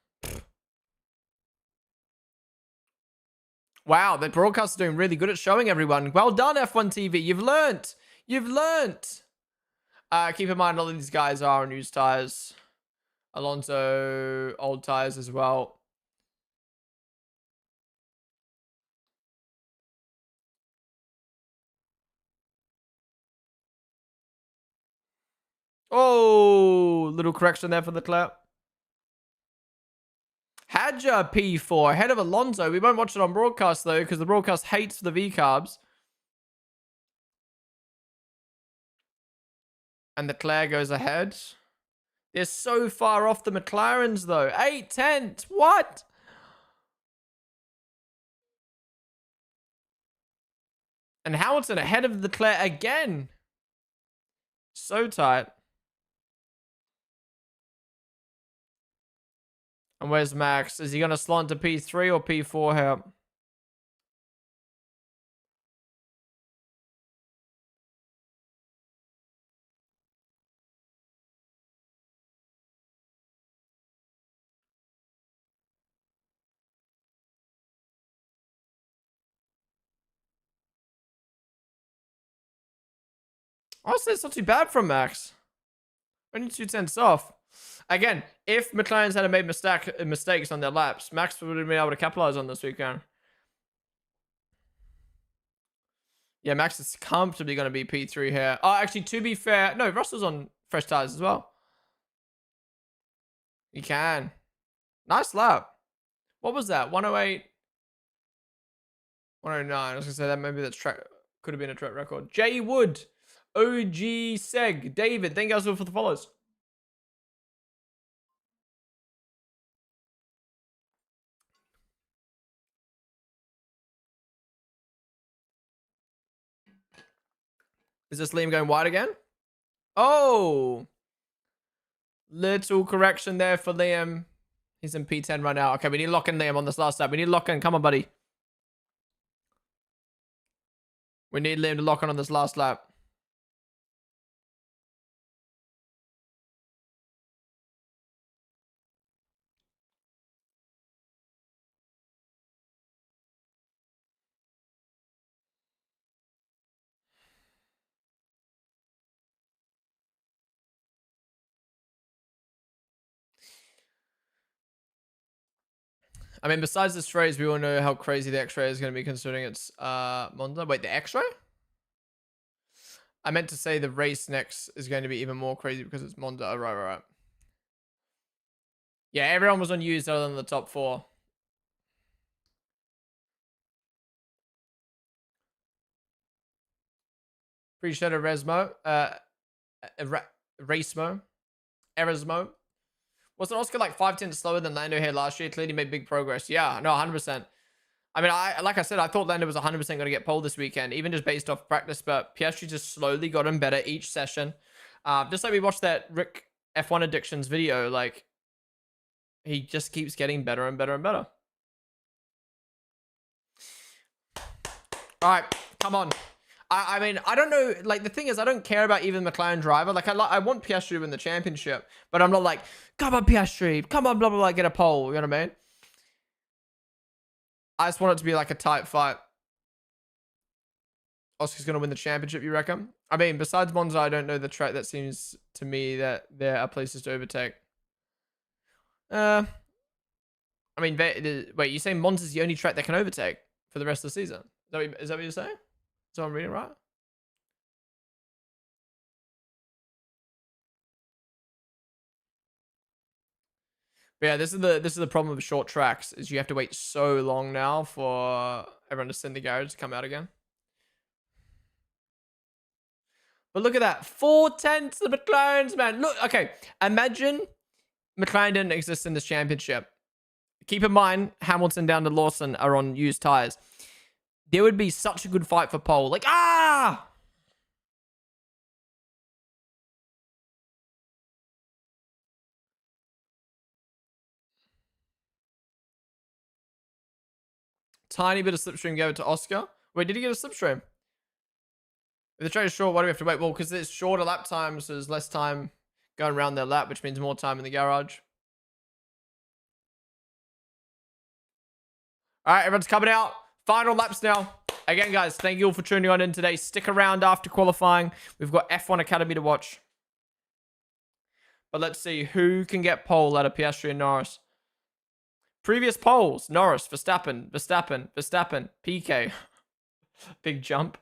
Wow, the broadcast is doing really good at showing everyone. Well done, F1 TV. You've learnt. You've learnt. Keep in mind, all of these guys are on used tires. Alonso, old tires as well. Oh, little correction there for the clap. Hadja P4 ahead of Alonso. We won't watch it on broadcast though, because the broadcast hates the V-carbs. And Leclerc goes ahead. They're so far off the McLarens though. 8/10. What? And Hamilton ahead of Leclerc again. So tight. And where's Max? Is he going to slot into P3 or P4 here? Honestly, it's not too bad from Max. Only 2/10 off. Again, if McLaren's had made mistakes on their laps, Max would have been able to capitalize on this weekend. Yeah, Max is comfortably going to be P3 here. Oh, actually, to be fair, no, Russell's on fresh tires as well. He can. Nice lap. What was that? 108? 109. I was going to say that maybe that's track. Could have been a track record. Jay Wood. OG Seg. David, thank you guys all for the follows. Is this Liam going wide again? Oh. Little correction there for Liam. He's in P10 right now. Okay, we need to lock in Liam on this last lap. We need to lock in. Come on, buddy. We need Liam to lock on this last lap. I mean, besides the strays, we all know how crazy the X-ray is going to be considering it's Monza. Wait, the X-ray? I meant to say the race next is going to be even more crazy because it's Monza. Oh, right. Yeah, everyone was on used other than the top 4. Appreciate it, Resmo. Racemo. Erasmo. Wasn't Oscar like 5 tenths slower than Lando here last year? Clearly made big progress. Yeah, no, 100%. I mean, like I said, I thought Lando was 100% going to get pole this weekend, even just based off practice, but Piastri just slowly got him better each session. Just like we watched that Rick F1 Addictions video, like, he just keeps getting better and better and better. All right, come on. I mean, I don't know. Like, the thing is, I don't care about even McLaren driver. Like, I want Piastri to win the championship, but I'm not like, come on, Piastri, come on, blah, blah, blah, get a pole. You know what I mean? I just want it to be like a tight fight. Oscar's going to win the championship, you reckon? I mean, besides Monza, I don't know the track that seems to me that there are places to overtake. I mean, wait, you say Monza's the only track that can overtake for the rest of the season? Is that what you're saying? Is that what I'm reading right? But yeah, this is the problem with short tracks is you have to wait so long now for everyone to send the garage to come out again. But look at that, 4 tenths of McLaren's, man. Look, okay, imagine McLaren didn't exist in this championship. Keep in mind, Hamilton down to Lawson are on used tires. There would be such a good fight for pole. Like, tiny bit of slipstream gave it to Oscar. Wait, did he get a slipstream? If the track is short, why do we have to wait? Well, because it's shorter lap times, so there's less time going around their lap, which means more time in the garage. All right, everyone's coming out. Final laps now. Again, guys, thank you all for tuning on in today. Stick around after qualifying. We've got F1 Academy to watch. But let's see who can get pole out of Piastri and Norris. Previous polls, Norris, Verstappen, PK. Big jump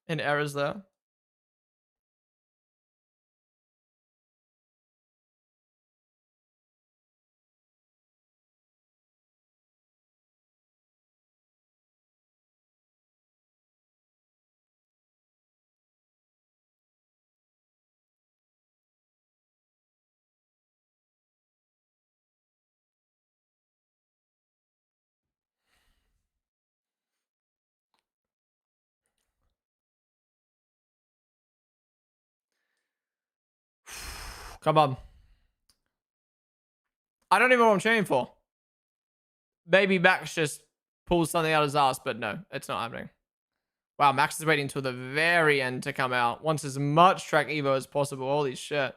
in errors there. Come on. I don't even know what I'm cheering for. Maybe Max just pulls something out of his ass, but no, it's not happening. Wow, Max is waiting until the very end to come out. Wants as much track Evo as possible. Holy shit.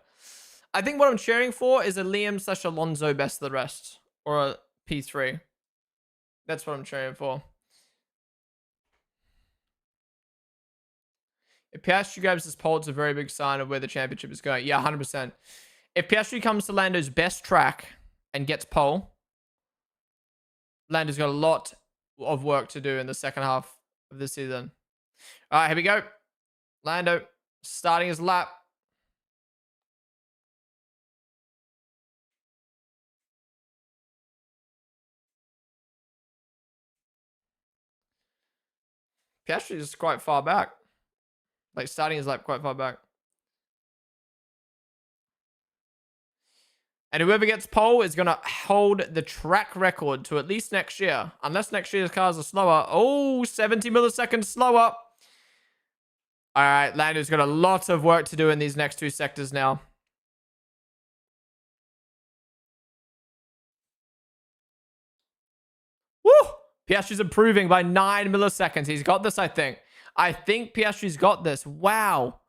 I think what I'm cheering for is a Liam/Alonso best of the rest. Or a P3. That's what I'm cheering for. If Piastri grabs this pole, it's a very big sign of where the championship is going. Yeah, 100%. If Piastri comes to Lando's best track and gets pole, Lando's got a lot of work to do in the second half of this season. All right, here we go. Lando starting his lap. Piastri is quite far back. Like, starting his lap quite far back. And whoever gets pole is going to hold the track record to at least next year. Unless next year's cars are slower. Oh, 70 milliseconds slower. All right, Lando's got a lot of work to do in these next 2 sectors now. Woo! Piastri's improving by 9 milliseconds. He's got this, I think. I think Piastri's got this. Wow.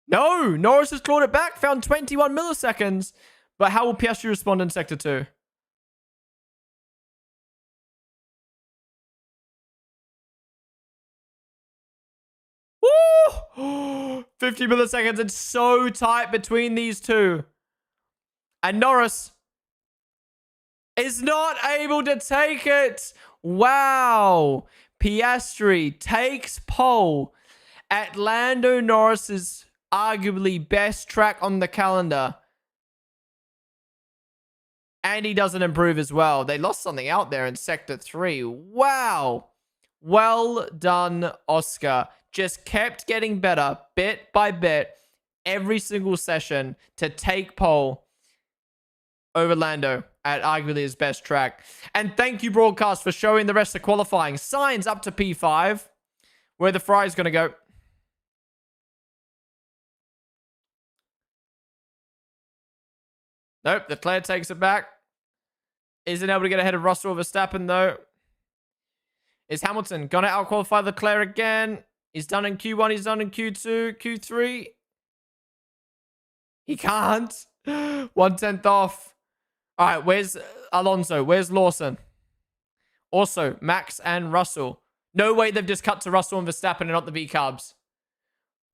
No, Norris has clawed it back, found 21 milliseconds. But how will Piastri respond in Sector 2? Woo! 50 milliseconds. It's so tight between these two. And Norris is not able to take it. Wow. Piastri takes pole at Lando Norris's arguably best track on the calendar. And he doesn't improve as well. They lost something out there in Sector 3. Wow. Well done, Oscar. Just kept getting better bit by bit every single session to take pole over Lando at arguably his best track. And thank you, broadcast, for showing the rest of qualifying. Signs up to P5, where the Ferrari's going to go. Nope, Leclerc takes it back. Isn't able to get ahead of Russell Verstappen, though. Is Hamilton going to outqualify Leclerc again? He's done in Q1, he's done in Q2, Q3. He can't. 1/10 off. All right, where's Alonso? Where's Lawson? Also, Max and Russell. No way they've just cut to Russell and Verstappen and not the V-Carbs.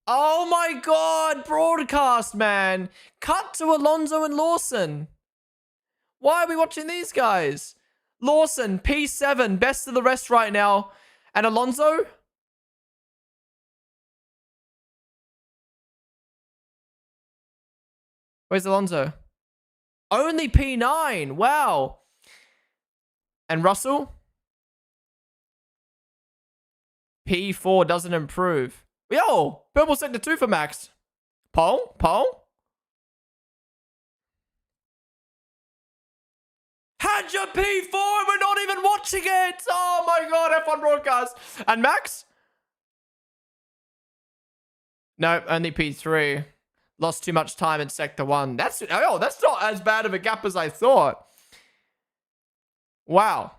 Oh my God, broadcast, man. Cut to Alonso and Lawson. Why are we watching these guys? Lawson, P7, best of the rest right now. And Alonso? Where's Alonso? Only P9. Wow. And Russell? P4 doesn't improve. Yo, purple sector 2 for Max. Pole? Hadja P4, we're not even watching it. Oh my God, F1 broadcast. And Max? Nope, only P3. Lost too much time in sector 1. That's not as bad of a gap as I thought. Wow.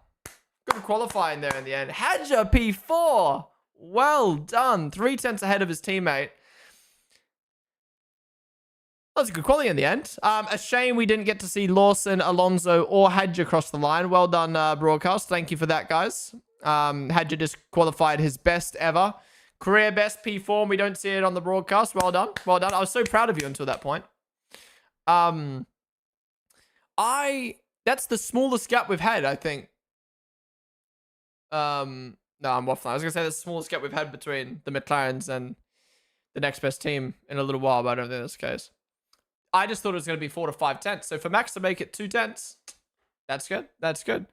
Good qualifying there in the end. Hadja P4. Well done. 3/10 ahead of his teammate. That's a good quality in the end. A shame we didn't get to see Lawson, Alonso, or Hadja cross the line. Well done, broadcast. Thank you for that, guys. Hadja just qualified his best ever. Career best P4, and we don't see it on the broadcast. Well done. Well done. I was so proud of you until that point. That's the smallest gap we've had, I think. No, I'm waffling. I was going to say the smallest gap we've had between the McLarens and the next best team in a little while, but I don't think that's the case. I just thought it was going to be 4 to 5/10. So for Max to make it 2/10, that's good. That's good.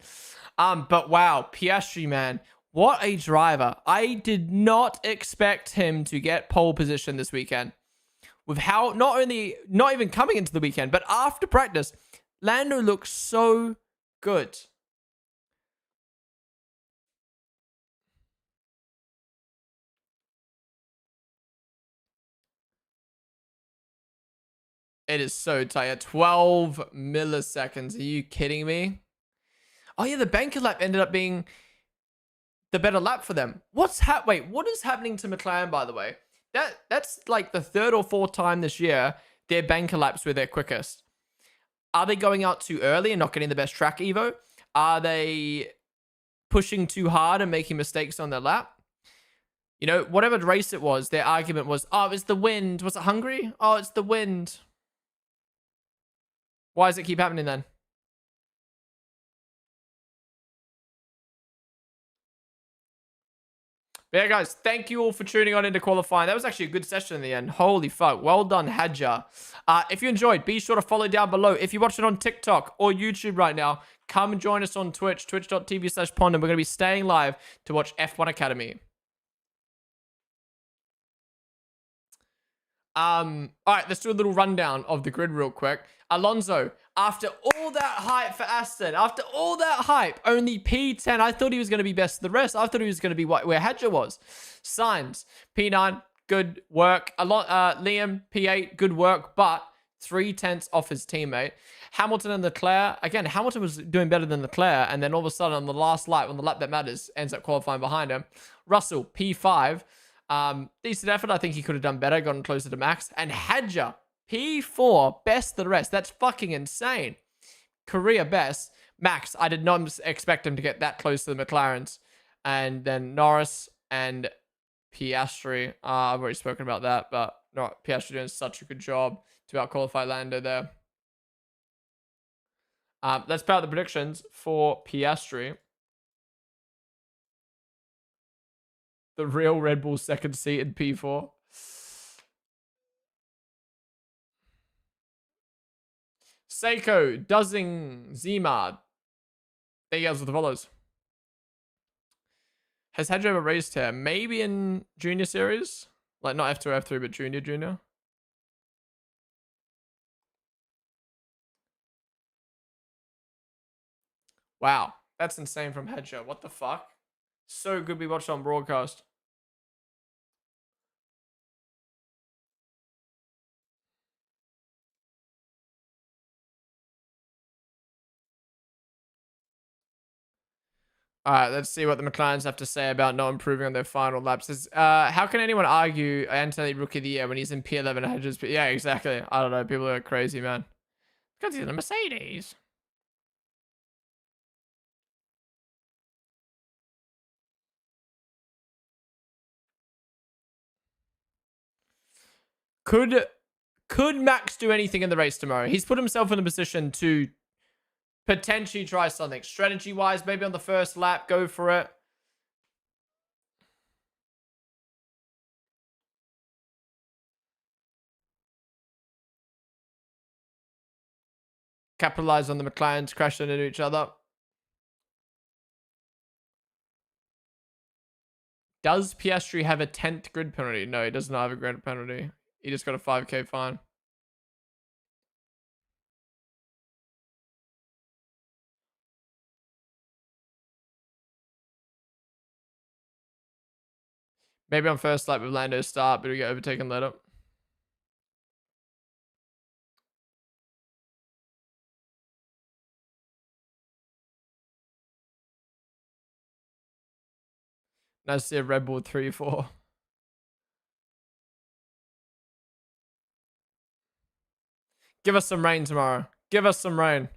But wow, Piastri, man. What a driver. I did not expect him to get pole position this weekend. With how, not even coming into the weekend, but after practice, Lando looks so good. It is so tight. 12 milliseconds. Are you kidding me? Oh yeah, the banker lap ended up being the better lap for them. What is happening to McLaren, by the way? That's like the 3rd or 4th time this year their banker laps were their quickest. Are they going out too early and not getting the best track evo? Are they pushing too hard and making mistakes on their lap? You know, whatever race it was, their argument was, oh, it's the wind. Was it Hungary? Oh, it's the wind. Why does it keep happening then? But yeah, guys, thank you all for tuning on into qualifying. That was actually a good session in the end. Holy fuck. Well done, Hadja. If you enjoyed, be sure to follow down below. If you're watching on TikTok or YouTube right now, come and join us on Twitch, twitch.tv/Ponden. We're going to be staying live to watch F1 Academy. All right, let's do a little rundown of the grid real quick. Alonso, after all that hype for Aston, after all that hype, only P10. I thought he was going to be best of the rest. I thought he was going to be where Hadja was. Sainz, P9, good work. Liam, P8, good work, but 3/10 off his teammate. Hamilton and Leclerc, again, Hamilton was doing better than Leclerc, and then all of a sudden on the last lap, on the lap that matters, ends up qualifying behind him. Russell, P5. Decent effort. I think he could have done better, gotten closer to Max. And Hadja, P4, best of the rest. That's fucking insane. Career best. Max, I did not expect him to get that close to the McLarens. And then Norris and Piastri. I've already spoken about that, but no, Piastri doing such a good job to out-qualify Lando there. Let's power the predictions for Piastri. The real Red Bull second seat in P4. Seiko, Duzzing, Zmard. There you guys with the follows. Has Hedge ever raced here? Maybe in junior series? Like not F2, F3, but junior. Wow. That's insane from Hedger. What the fuck? So good we watched on broadcast. All right, let's see what the McLarens have to say about not improving on their final laps. How can anyone argue Anthony Rookie of the Year when he's in P11 Hedges? Yeah, exactly. I don't know. People are crazy, man. Because he's in a Mercedes. Could Max do anything in the race tomorrow? He's put himself in a position to potentially try something. Strategy-wise, maybe on the first lap, go for it. Capitalize on the McLarens crashing into each other. Does Piastri have a 10th grid penalty? No, he does not have a grid penalty. He just got a 5k fine. Maybe on first lap with Lando start, but we get overtaken later. Nice to see a Red Bull 3-4. Give us some rain tomorrow. Give us some rain.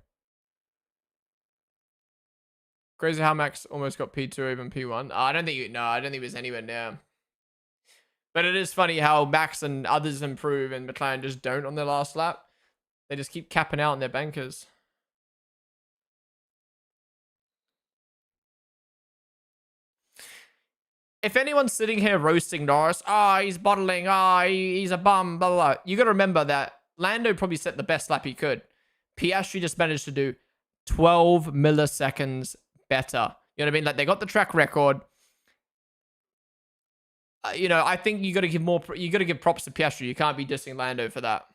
Crazy how Max almost got P2, even P1. I don't think he was anywhere near. But it is funny how Max and others improve and McLaren just don't on their last lap. They just keep capping out on their bankers. If anyone's sitting here roasting Norris, he's bottling, he's a bum, blah, blah, blah. You got to remember that Lando probably set the best lap he could. Piastri just managed to do 12 milliseconds better. You know what I mean? Like, they got the track record. I think you got to give props to Piastri. You can't be dissing Lando for that.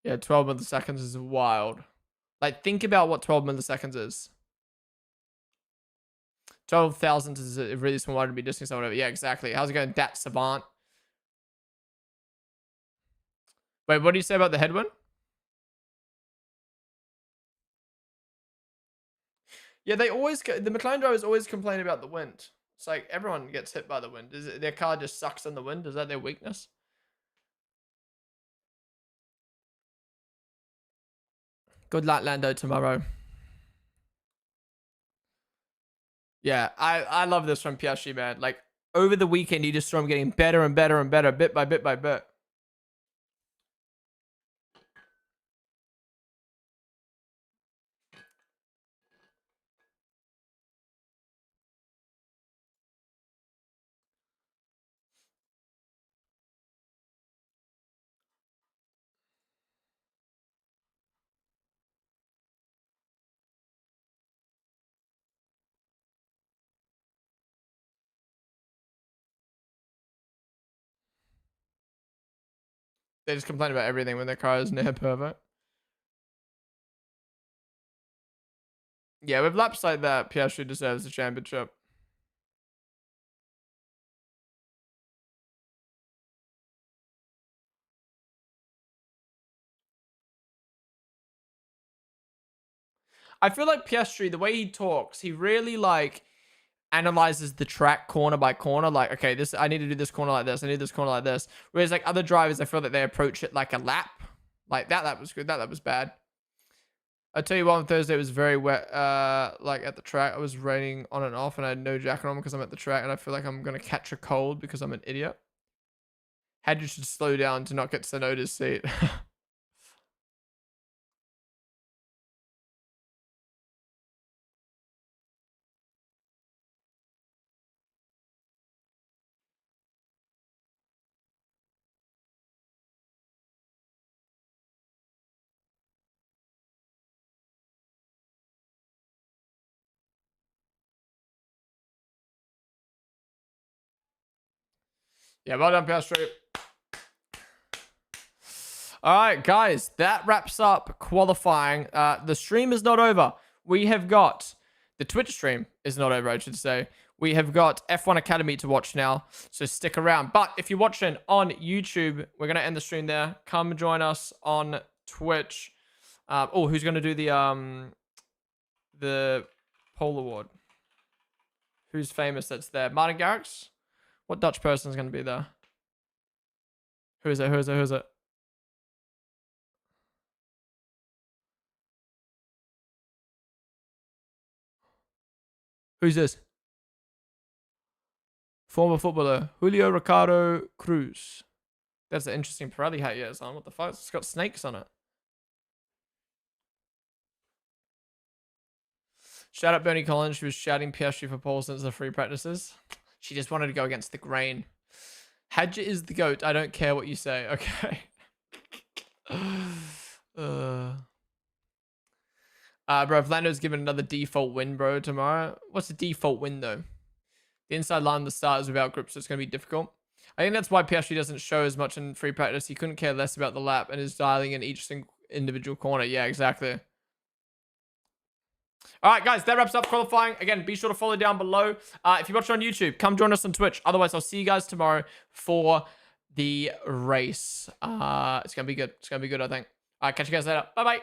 Yeah, 12 milliseconds is wild. Like, think about what 12 milliseconds is. 12,000 is a really small one to be dissing someone over. Yeah, exactly. How's it going, Dat Savant? Wait, what do you say about the headwind? Yeah, the McLaren drivers always complain about the wind. It's like everyone gets hit by the wind. Their car just sucks in the wind? Is that their weakness? Good luck, Lando, tomorrow. Yeah, I love this from Piastri, man. Like, over the weekend, you just saw him getting better and better and better, bit by bit by bit. They just complain about everything when their car is near perfect. Yeah, with laps like that, Piastri deserves the championship. I feel like Piastri, the way he talks, he really analyzes the track corner by corner. Like, okay, I need to do this corner like this. I need this corner like this. Whereas like other drivers, I feel that they approach it like a lap. Like that was good. That was bad. I tell you what, on Thursday it was very wet. Like at the track, I was raining on and off, and I had no jacket on because I'm at the track, and I feel like I'm gonna catch a cold because I'm an idiot. Hadji should slow down to not get Sonoda's seat. Yeah, well done, Piastri. All right, guys, that wraps up qualifying. The stream is not over. We have got the Twitch stream is not over, I should say. We have got F1 Academy to watch now, so stick around. But if you're watching on YouTube, we're gonna end the stream there. Come join us on Twitch. Oh, who's gonna do the poll award? Who's famous that's there? Martin Garrix? What Dutch person is gonna be there? Who is it? Who is it? Who is it? Who's this? Former footballer Julio Ricardo Cruz. That's an interesting Pirelli hat he has on. What the fuck? It's got snakes on it. Shout out Bernie Collins. She was shouting Piastri for pole since the free practices. She just wanted to go against the grain. Hadja is the GOAT. I don't care what you say. Okay. Bro, if Lando's given another default win, bro, tomorrow. What's the default win, though? The inside line of the start is without grip, so it's going to be difficult. I think that's why Piastri doesn't show as much in free practice. He couldn't care less about the lap and is dialing in each single individual corner. Yeah, exactly. All right, guys, that wraps up qualifying. Again, be sure to follow down below. If you're watching on YouTube, come join us on Twitch. Otherwise, I'll see you guys tomorrow for the race. It's going to be good. It's going to be good, I think. All right, catch you guys later. Bye-bye.